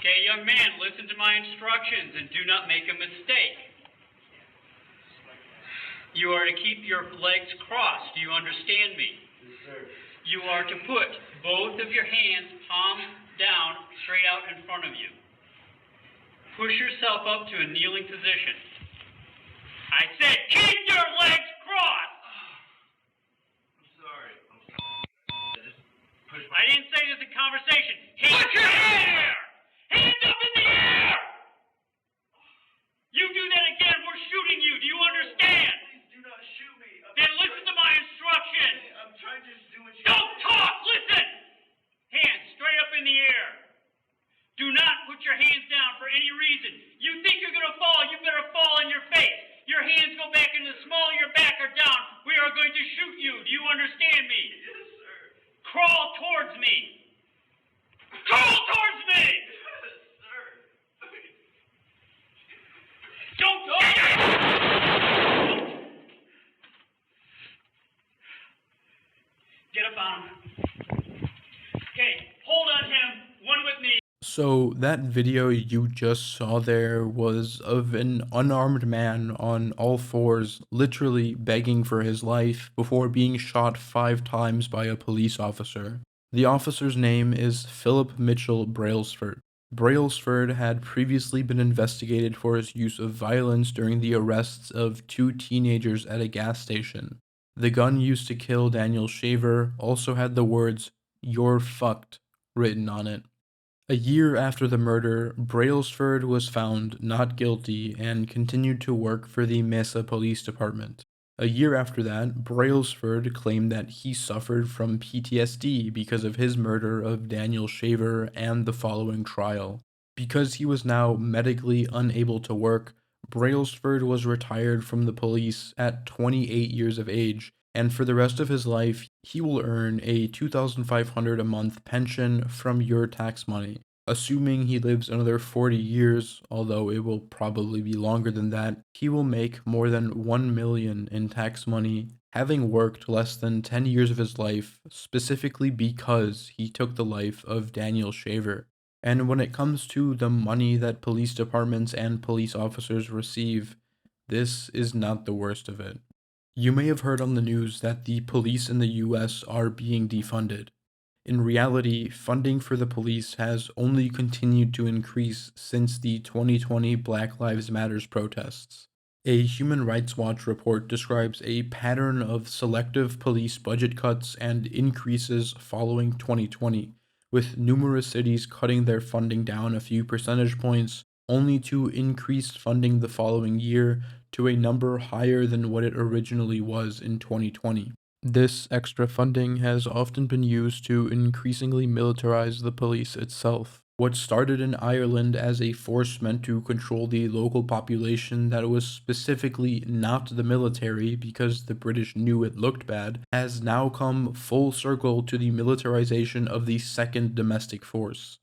Okay, young man, listen to my instructions and do not make a mistake. You are to keep your legs crossed. Do you understand me? Yes, sir. You are to put both of your hands palms down, straight out in front of you. Push yourself up to a kneeling position. I said, keep your legs crossed! I'm sorry. I didn't say this in conversation. Put your hair! Hands up in the air! You do that again, we're shooting you. Do you understand? Please do not shoot me. Then listen to my instructions. I'm trying to just do what you Don't talk! Listen! Hands straight up in the air. Do not put your hands down for any reason. You think you're going to fall, you better fall on your face. Your hands go back in the small of your back or down. We are going to shoot you. Do you understand me? Yes, sir. Crawl towards me. Crawl towards me! Yes, sir. Don't talk! Get up on him. Okay, hold on him. One with me. So that video you just saw there was of an unarmed man on all fours, literally begging for his life before being shot 5 times by a police officer. The officer's name is Philip Mitchell Brailsford. Brailsford had previously been investigated for his use of violence during the arrests of 2 teenagers at a gas station. The gun used to kill Daniel Shaver also had the words, "You're fucked," written on it. A year after the murder, Brailsford was found not guilty and continued to work for the Mesa Police Department. A year after that, Brailsford claimed that he suffered from PTSD because of his murder of Daniel Shaver and the following trial. Because he was now medically unable to work, Brailsford was retired from the police at 28 years of age, and for the rest of his life, he will earn a $2,500 a month pension from your tax money. Assuming he lives another 40 years, although it will probably be longer than that, he will make more than 1 million in tax money, having worked less than 10 years of his life, specifically because he took the life of Daniel Shaver. And when it comes to the money that police departments and police officers receive, this is not the worst of it. You may have heard on the news that the police in the US are being defunded. In reality, funding for the police has only continued to increase since the 2020 Black Lives Matter protests. A Human Rights Watch report describes a pattern of selective police budget cuts and increases following 2020, with numerous cities cutting their funding down a few percentage points, only to increase funding the following year to a number higher than what it originally was in 2020. This extra funding has often been used to increasingly militarize the police itself. What started in Ireland as a force meant to control the local population that was specifically not the military because the British knew it looked bad, has now come full circle to the militarization of the second domestic force.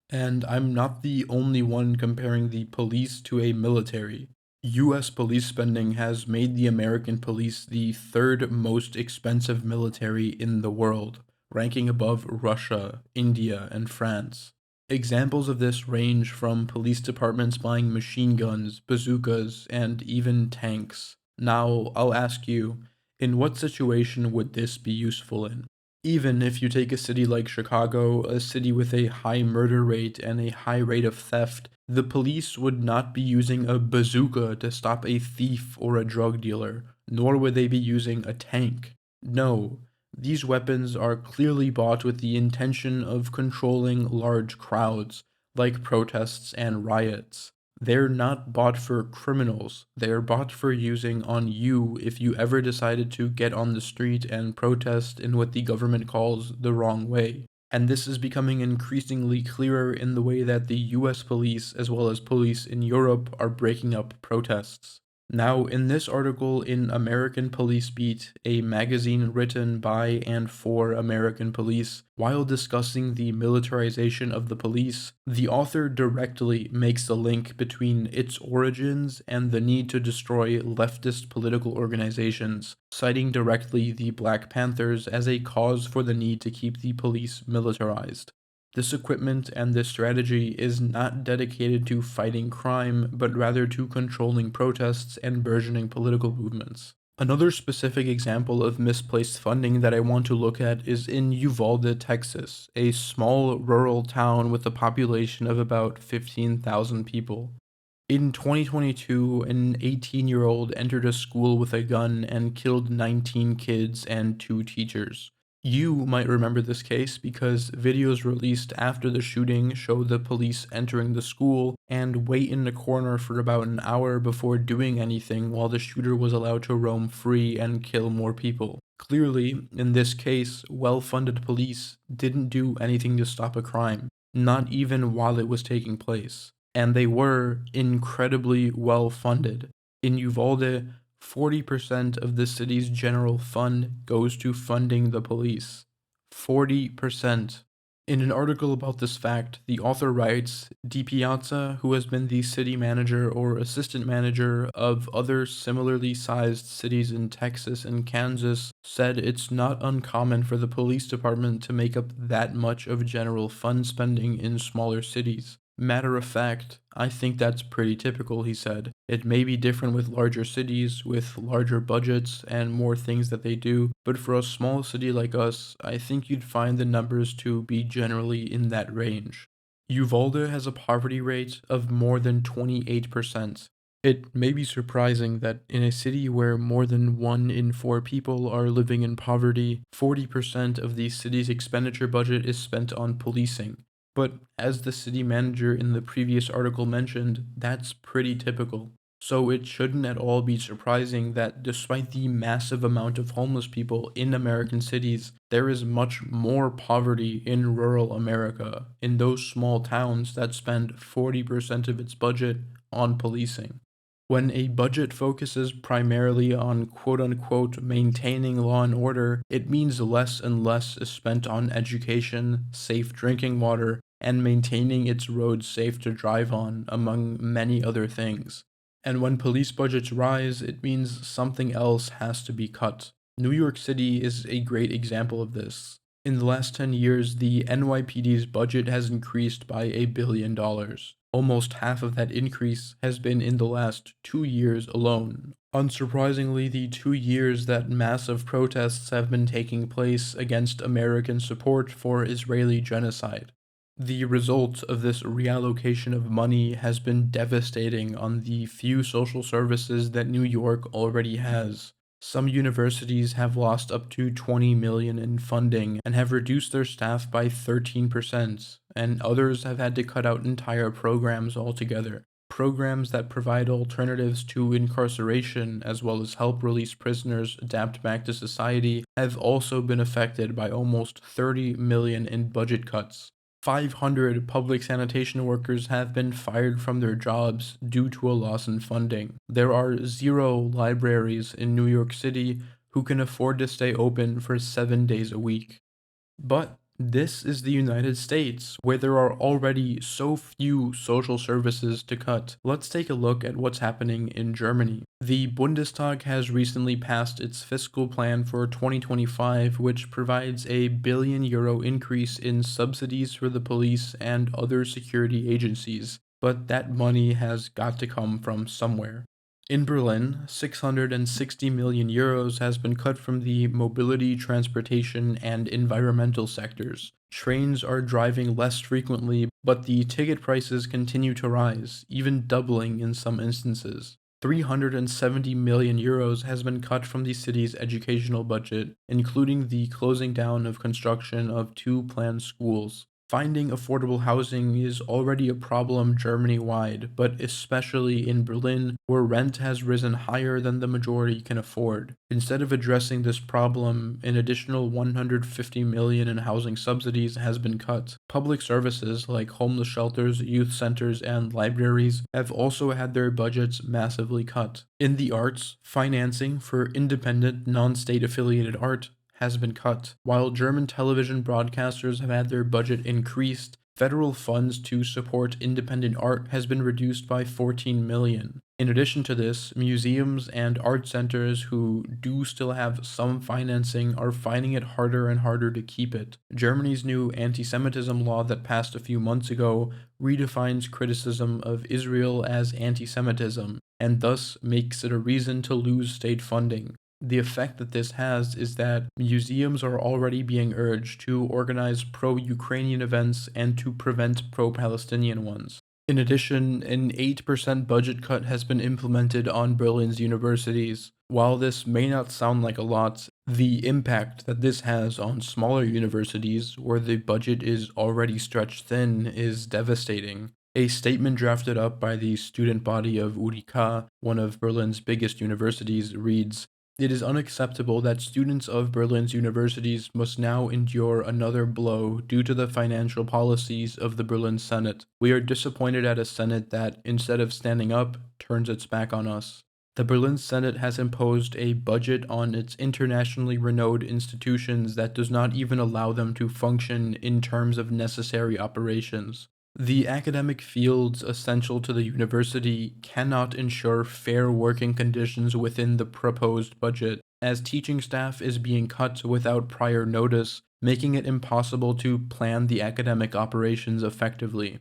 And I'm not the only one comparing the police to a military. US police spending has made the American police the third most expensive military in the world, ranking above Russia, India, and France. Examples of this range from police departments buying machine guns, bazookas, and even tanks. Now, I'll ask you, in what situation would this be useful in? Even if you take a city like Chicago, a city with a high murder rate and a high rate of theft, the police would not be using a bazooka to stop a thief or a drug dealer, nor would they be using a tank. No, these weapons are clearly bought with the intention of controlling large crowds, like protests and riots. They're not bought for criminals, they're bought for using on you if you ever decided to get on the street and protest in what the government calls the wrong way. And this is becoming increasingly clearer in the way that the US police, as well as police in Europe, are breaking up protests. Now, in this article in American Police Beat, a magazine written by and for American police, while discussing the militarization of the police, the author directly makes a link between its origins and the need to destroy leftist political organizations, citing directly the Black Panthers as a cause for the need to keep the police militarized. This equipment and this strategy is not dedicated to fighting crime, but rather to controlling protests and burgeoning political movements. Another specific example of misplaced funding that I want to look at is in Uvalde, Texas, a small rural town with a population of about 15,000 people. In 2022, an 18-year-old entered a school with a gun and killed 19 kids and 2 teachers. You might remember this case because videos released after the shooting show the police entering the school and wait in the corner for about an hour before doing anything while the shooter was allowed to roam free and kill more people. Clearly, in this case, well-funded police didn't do anything to stop a crime, not even while it was taking place. And they were incredibly well-funded. In Uvalde, 40% of the city's general fund goes to funding the police. 40%. In an article about this fact, the author writes, DiPiazza, who has been the city manager or assistant manager of other similarly sized cities in Texas and Kansas, said it's not uncommon for the police department to make up that much of general fund spending in smaller cities. Matter of fact, I think that's pretty typical, he said. It may be different with larger cities, with larger budgets and more things that they do, but for a small city like us, I think you'd find the numbers to be generally in that range. Uvalde has a poverty rate of more than 28%. It may be surprising that in a city where more than 1 in 4 people are living in poverty, 40% of the city's expenditure budget is spent on policing. But as the city manager in the previous article mentioned, that's pretty typical. So it shouldn't at all be surprising that despite the massive amount of homeless people in American cities, there is much more poverty in rural America, in those small towns that spend 40% of its budget on policing. When a budget focuses primarily on quote-unquote maintaining law and order, it means less and less is spent on education, safe drinking water, and maintaining its roads safe to drive on, among many other things. And when police budgets rise, it means something else has to be cut. New York City is a great example of this. In the last 10 years, the NYPD's budget has increased by $1 billion. Almost half of that increase has been in the last 2 years alone. Unsurprisingly, the 2 years that massive protests have been taking place against American support for Israeli genocide. The result of this reallocation of money has been devastating on the few social services that New York already has. Some universities have lost up to $20 million in funding and have reduced their staff by 13%, and others have had to cut out entire programs altogether. Programs that provide alternatives to incarceration as well as help release prisoners adapt back to society have also been affected by almost $30 million in budget cuts. 500 public sanitation workers have been fired from their jobs due to a loss in funding. There are 0 libraries in New York City who can afford to stay open for 7 days a week. But this is the United States, where there are already so few social services to cut. Let's take a look at what's happening in Germany. The Bundestag has recently passed its fiscal plan for 2025, which provides a €1 billion increase in subsidies for the police and other security agencies. But that money has got to come from somewhere. In Berlin, €660 million has been cut from the mobility, transportation, and environmental sectors. Trains are driving less frequently, but the ticket prices continue to rise, even doubling in some instances. €370 million has been cut from the city's educational budget, including the closing down of construction of 2 planned schools. Finding affordable housing is already a problem Germany-wide, but especially in Berlin, where rent has risen higher than the majority can afford. Instead of addressing this problem, an additional $150 million in housing subsidies has been cut. Public services like homeless shelters, youth centers, and libraries have also had their budgets massively cut. In the arts, financing for independent, non-state affiliated art has been cut. While German television broadcasters have had their budget increased, federal funds to support independent art has been reduced by $14 million. In addition to this, museums and art centers who do still have some financing are finding it harder and harder to keep it. Germany's new anti-Semitism law that passed a few months ago redefines criticism of Israel as anti-Semitism, and thus makes it a reason to lose state funding. The effect that this has is that museums are already being urged to organize pro-Ukrainian events and to prevent pro-Palestinian ones. In addition, an 8% budget cut has been implemented on Berlin's universities. While this may not sound like a lot, the impact that this has on smaller universities, where the budget is already stretched thin, is devastating. A statement drafted up by the student body of Udiraza, one of Berlin's biggest universities, reads, "It is unacceptable that students of Berlin's universities must now endure another blow due to the financial policies of the Berlin Senate. We are disappointed at a Senate that, instead of standing up, turns its back on us." The Berlin Senate has imposed a budget on its internationally renowned institutions that does not even allow them to function in terms of necessary operations. The academic fields essential to the university cannot ensure fair working conditions within the proposed budget, as teaching staff is being cut without prior notice, making it impossible to plan the academic operations effectively.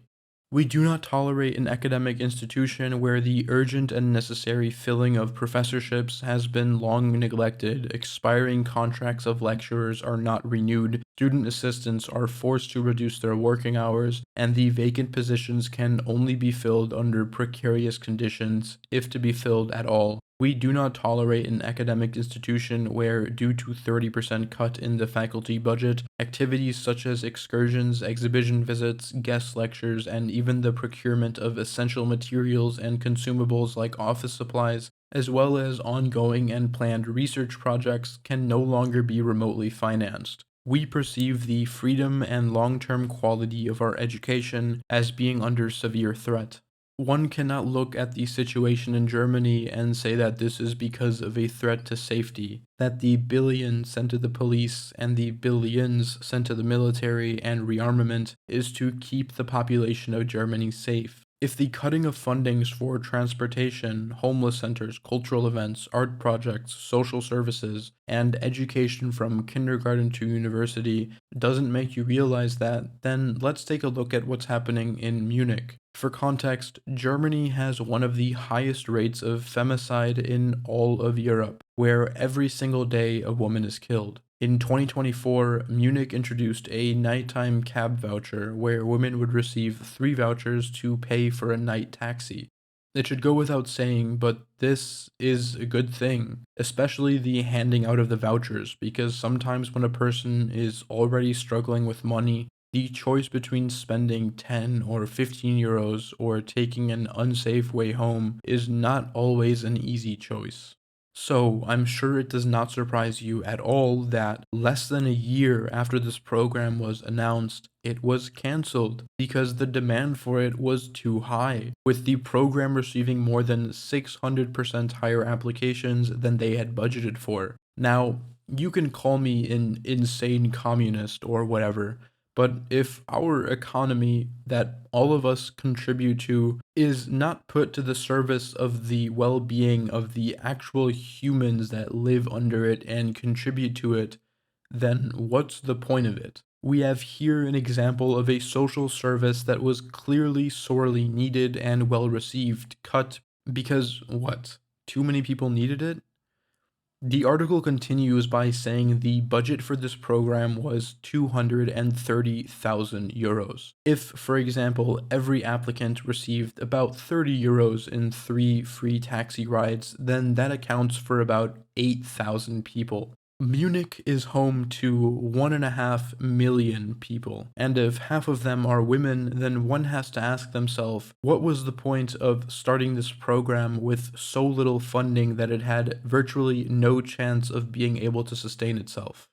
We do not tolerate an academic institution where the urgent and necessary filling of professorships has been long neglected, expiring contracts of lecturers are not renewed, student assistants are forced to reduce their working hours, and the vacant positions can only be filled under precarious conditions, if to be filled at all. We do not tolerate an academic institution where, due to 30% cut in the faculty budget, activities such as excursions, exhibition visits, guest lectures, and even the procurement of essential materials and consumables like office supplies, as well as ongoing and planned research projects, can no longer be remotely financed. We perceive the freedom and long-term quality of our education as being under severe threat. One cannot look at the situation in Germany and say that this is because of a threat to safety, that the billions sent to the police and the billions sent to the military and rearmament is to keep the population of Germany safe. If the cutting of fundings for transportation, homeless centers, cultural events, art projects, social services, and education from kindergarten to university doesn't make you realize that, then let's take a look at what's happening in Munich. For context, Germany has one of the highest rates of femicide in all of Europe, where every single day a woman is killed. In 2024, Munich introduced a nighttime cab voucher where women would receive 3 vouchers to pay for a night taxi. It should go without saying, but this is a good thing, especially the handing out of the vouchers, because sometimes when a person is already struggling with money, the choice between spending 10 or 15 euros or taking an unsafe way home is not always an easy choice. So, I'm sure it does not surprise you at all that less than a year after this program was announced, it was cancelled because the demand for it was too high, with the program receiving more than 600% higher applications than they had budgeted for. Now, you can call me an insane communist or whatever, but if our economy that all of us contribute to is not put to the service of the well-being of the actual humans that live under it and contribute to it, then what's the point of it? We have here an example of a social service that was clearly sorely needed and well received, cut because what? Too many people needed it? The article continues by saying the budget for this program was 230,000 euros. If, for example, every applicant received about 30 euros in 3 free taxi rides, then that accounts for about 8,000 people. Munich is home to 1.5 million people, and if half of them are women, then one has to ask themselves, what was the point of starting this program with so little funding that it had virtually no chance of being able to sustain itself?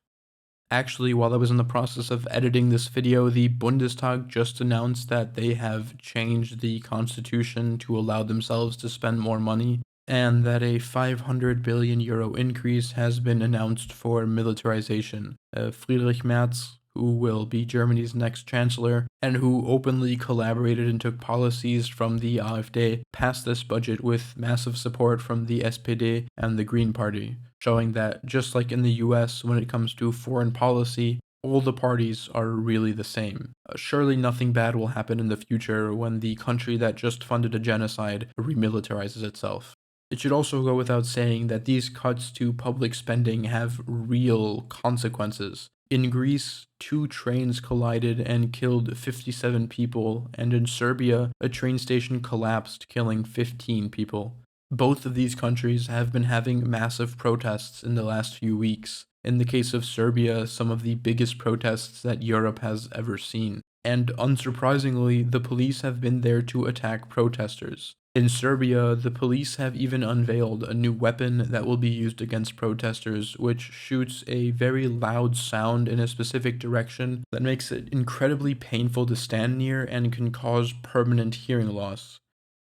Actually, while I was in the process of editing this video, the Bundestag just announced that they have changed the constitution to allow themselves to spend more money, and that a 500 billion euro increase has been announced for militarization. Friedrich Merz, who will be Germany's next chancellor, and who openly collaborated and took policies from the AfD, passed this budget with massive support from the SPD and the Green Party, showing that just like in the US when it comes to foreign policy, all the parties are really the same. Surely nothing bad will happen in the future when the country that just funded a genocide remilitarizes itself. It should also go without saying that these cuts to public spending have real consequences. In Greece, 2 trains collided and killed 57 people, and in Serbia, a train station collapsed, killing 15 people. Both of these countries have been having massive protests in the last few weeks. In the case of Serbia, some of the biggest protests that Europe has ever seen. And unsurprisingly, the police have been there to attack protesters. In Serbia, the police have even unveiled a new weapon that will be used against protesters, which shoots a very loud sound in a specific direction that makes it incredibly painful to stand near and can cause permanent hearing loss.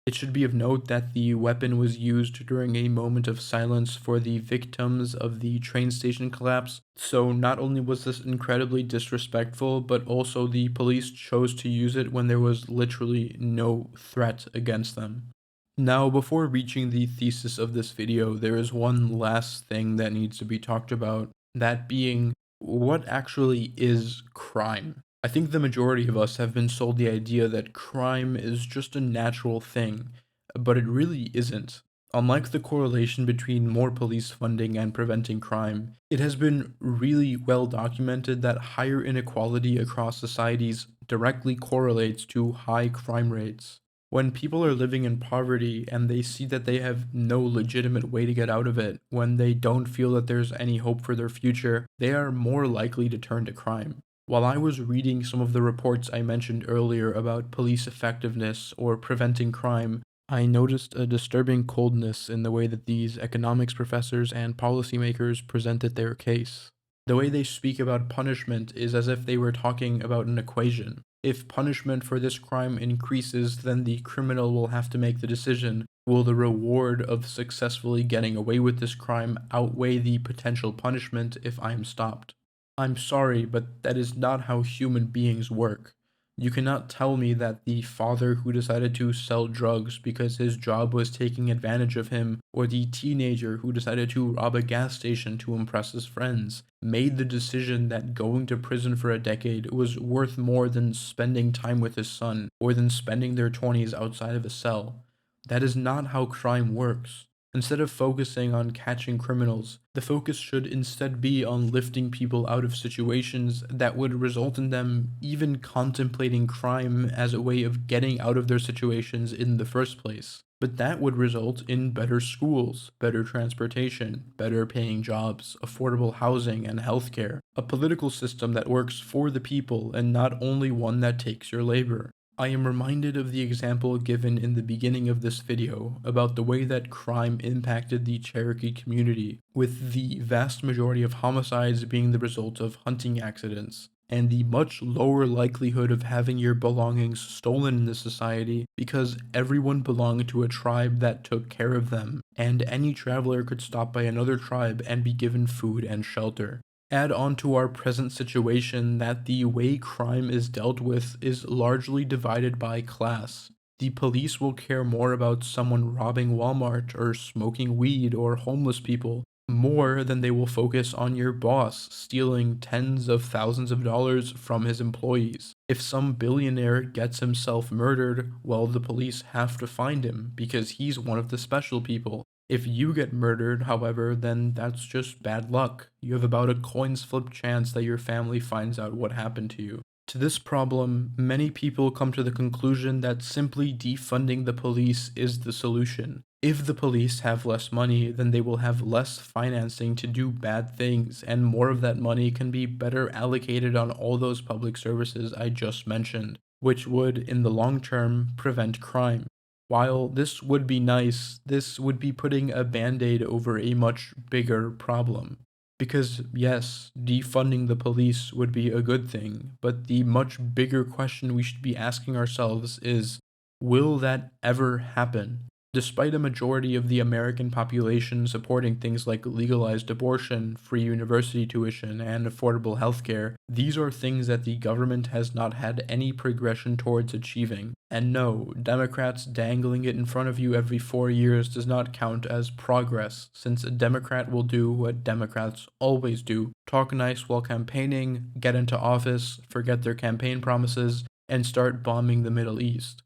It should be of note that the weapon was used during a moment of silence for the victims of the train station collapse, so not only was this incredibly disrespectful, but also the police chose to use it when there was literally no threat against them. Now, before reaching the thesis of this video, there is one last thing that needs to be talked about, that being, what actually is crime? I think the majority of us have been sold the idea that crime is just a natural thing, but it really isn't. Unlike the correlation between more police funding and preventing crime, it has been really well documented that higher inequality across societies directly correlates to high crime rates. When people are living in poverty and they see that they have no legitimate way to get out of it, when they don't feel that there's any hope for their future, they are more likely to turn to crime. While I was reading some of the reports I mentioned earlier about police effectiveness or preventing crime, I noticed a disturbing coldness in the way that these economics professors and policymakers presented their case. The way they speak about punishment is as if they were talking about an equation. If punishment for this crime increases, then the criminal will have to make the decision, will the reward of successfully getting away with this crime outweigh the potential punishment if I am stopped? I'm sorry, but that is not how human beings work. You cannot tell me that the father who decided to sell drugs because his job was taking advantage of him, or the teenager who decided to rob a gas station to impress his friends, made the decision that going to prison for a decade was worth more than spending time with his son, or than spending their 20s outside of a cell. That is not how crime works. Instead of focusing on catching criminals, the focus should instead be on lifting people out of situations that would result in them even contemplating crime as a way of getting out of their situations in the first place. But that would result in better schools, better transportation, better paying jobs, affordable housing and healthcare, a political system that works for the people and not only one that takes your labor. I am reminded of the example given in the beginning of this video about the way that crime impacted the Cherokee community, with the vast majority of homicides being the result of hunting accidents, and the much lower likelihood of having your belongings stolen in this society because everyone belonged to a tribe that took care of them, and any traveler could stop by another tribe and be given food and shelter. Add on to our present situation that the way crime is dealt with is largely divided by class. The police will care more about someone robbing Walmart or smoking weed or homeless people more than they will focus on your boss stealing tens of thousands of dollars from his employees. If some billionaire gets himself murdered, well, the police have to find him because he's one of the special people. If you get murdered, however, then that's just bad luck. You have about a coin's flip chance that your family finds out what happened to you. To this problem, many people come to the conclusion that simply defunding the police is the solution. If the police have less money, then they will have less financing to do bad things, and more of that money can be better allocated on all those public services I just mentioned, which would, in the long term, prevent crime. While this would be nice, this would be putting a band-aid over a much bigger problem. Because yes, defunding the police would be a good thing, but the much bigger question we should be asking ourselves is, will that ever happen? Despite a majority of the American population supporting things like legalized abortion, free university tuition, and affordable healthcare, these are things that the government has not had any progression towards achieving. And no, Democrats dangling it in front of you every 4 years does not count as progress, since a Democrat will do what Democrats always do: talk nice while campaigning, get into office, forget their campaign promises, and start bombing the Middle East.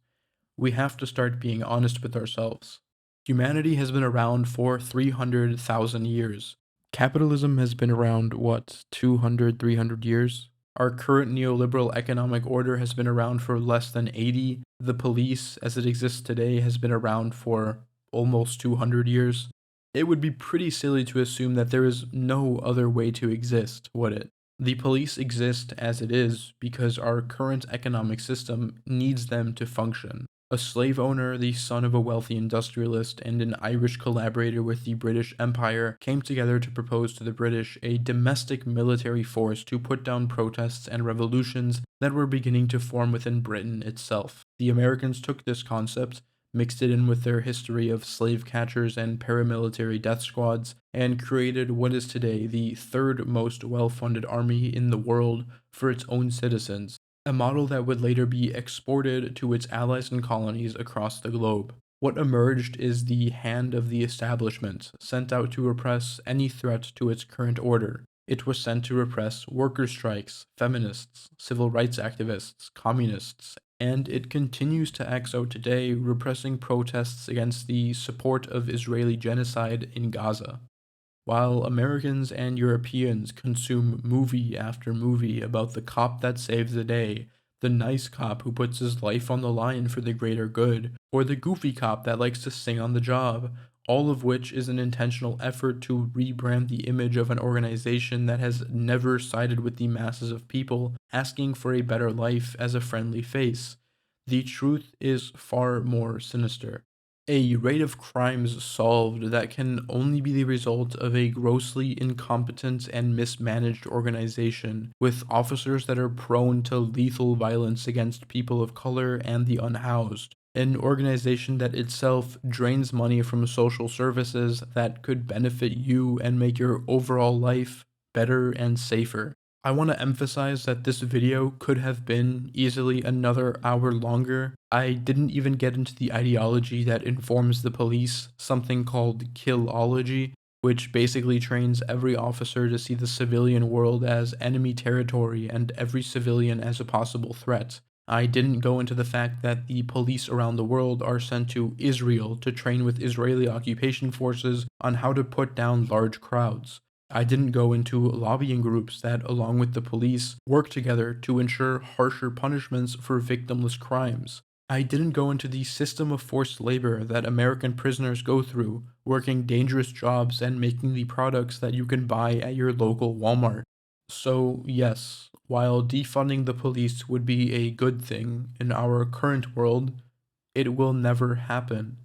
We have to start being honest with ourselves. Humanity has been around for 300,000 years. Capitalism has been around, 200, 300 years? Our current neoliberal economic order has been around for less than 80. The police, as it exists today, has been around for almost 200 years. It would be pretty silly to assume that there is no other way to exist, would it? The police exist as it is because our current economic system needs them to function. A slave owner, the son of a wealthy industrialist, and an Irish collaborator with the British Empire came together to propose to the British a domestic military force to put down protests and revolutions that were beginning to form within Britain itself. The Americans took this concept, mixed it in with their history of slave catchers and paramilitary death squads, and created what is today the third most well-funded army in the world for its own citizens, a model that would later be exported to its allies and colonies across the globe. What emerged is the hand of the establishment, sent out to repress any threat to its current order. It was sent to repress worker strikes, feminists, civil rights activists, communists, and it continues to act so today, repressing protests against the support of Israeli genocide in Gaza. While Americans and Europeans consume movie after movie about the cop that saves the day, the nice cop who puts his life on the line for the greater good, or the goofy cop that likes to sing on the job, all of which is an intentional effort to rebrand the image of an organization that has never sided with the masses of people asking for a better life as a friendly face. The truth is far more sinister. A rate of crimes solved that can only be the result of a grossly incompetent and mismanaged organization, with officers that are prone to lethal violence against people of color and the unhoused. An organization that itself drains money from social services that could benefit you and make your overall life better and safer. I want to emphasize that this video could have been easily another hour longer. I didn't even get into the ideology that informs the police, something called killology, which basically trains every officer to see the civilian world as enemy territory and every civilian as a possible threat. I didn't go into the fact that the police around the world are sent to Israel to train with Israeli occupation forces on how to put down large crowds. I didn't go into lobbying groups that, along with the police, work together to ensure harsher punishments for victimless crimes. I didn't go into the system of forced labor that American prisoners go through, working dangerous jobs and making the products that you can buy at your local Walmart. So, yes, while defunding the police would be a good thing in our current world, it will never happen.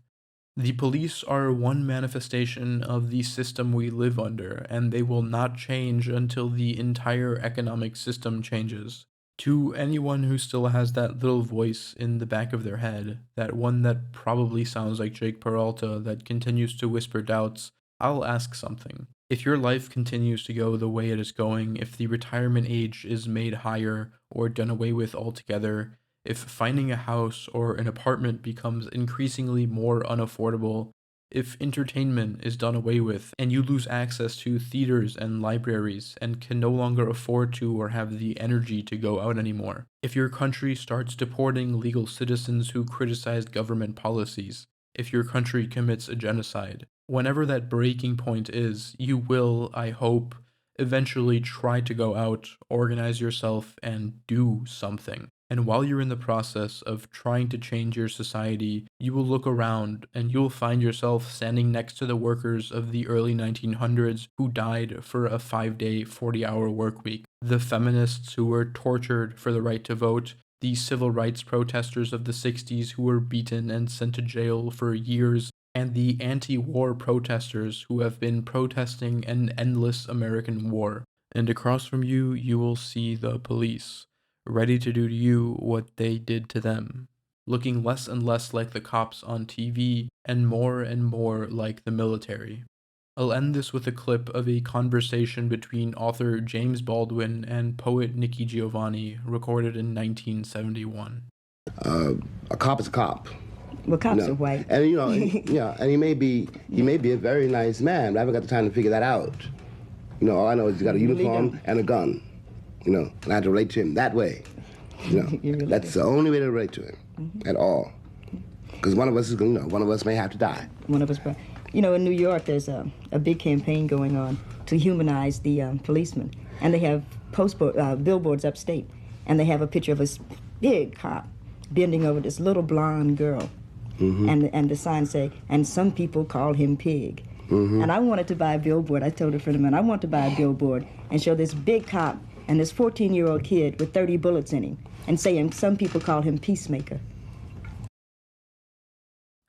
The police are one manifestation of the system we live under, and they will not change until the entire economic system changes. To anyone who still has that little voice in the back of their head, that one that probably sounds like Jake Peralta that continues to whisper doubts, I'll ask something. If your life continues to go the way it is going, if the retirement age is made higher or done away with altogether, if finding a house or an apartment becomes increasingly more unaffordable, if entertainment is done away with and you lose access to theaters and libraries and can no longer afford to or have the energy to go out anymore, if your country starts deporting legal citizens who criticize government policies, if your country commits a genocide, whenever that breaking point is, you will, I hope, eventually try to go out, organize yourself, and do something. And while you're in the process of trying to change your society, you will look around and you'll find yourself standing next to the workers of the early 1900s who died for a 5-day, 40-hour work week, the feminists who were tortured for the right to vote, the civil rights protesters of the 60s who were beaten and sent to jail for years, and the anti-war protesters who have been protesting an endless American war. And across from you, you will see the police, ready to do to you what they did to them, looking less and less like the cops on TV and more like the military. I'll end this with a clip of a conversation between author James Baldwin and poet Nikki Giovanni, recorded in 1971. A cop is a cop. Well, cops are white. And and he may be a very nice man, but I haven't got the time to figure that out. All I know is he's got a uniform and a gun. And I have to relate to him that way. That's the only way to relate to him at all. Because one of us is going, one of us may have to die. One of us, in New York, there's a big campaign going on to humanize the policemen, and they have billboards upstate, and they have a picture of a big cop bending over this little blonde girl, and the signs say, and some people call him Pig. And I wanted to buy a billboard. I told a friend of mine, I want to buy a billboard and show this big cop and this 14-year-old kid with 30 bullets in him, and saying some people call him Peacemaker.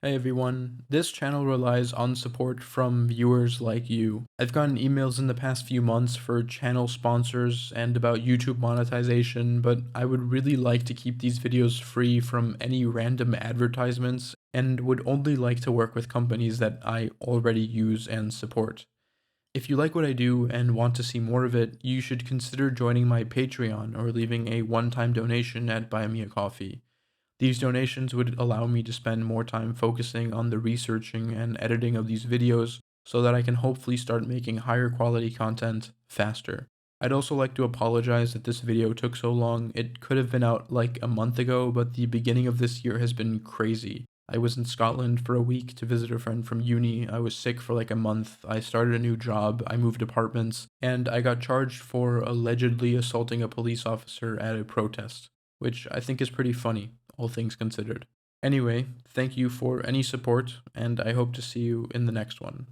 Hey everyone, this channel relies on support from viewers like you. I've gotten emails in the past few months for channel sponsors and about YouTube monetization, but I would really like to keep these videos free from any random advertisements and would only like to work with companies that I already use and support. If you like what I do and want to see more of it, you should consider joining my Patreon or leaving a one-time donation at Buy Me a Coffee. These donations would allow me to spend more time focusing on the researching and editing of these videos so that I can hopefully start making higher quality content faster. I'd also like to apologize that this video took so long. It could have been out like a month ago, but the beginning of this year has been crazy. I was in Scotland for a week to visit a friend from uni, I was sick for like a month, I started a new job, I moved apartments, and I got charged for allegedly assaulting a police officer at a protest, which I think is pretty funny, all things considered. Anyway, thank you for any support, and I hope to see you in the next one.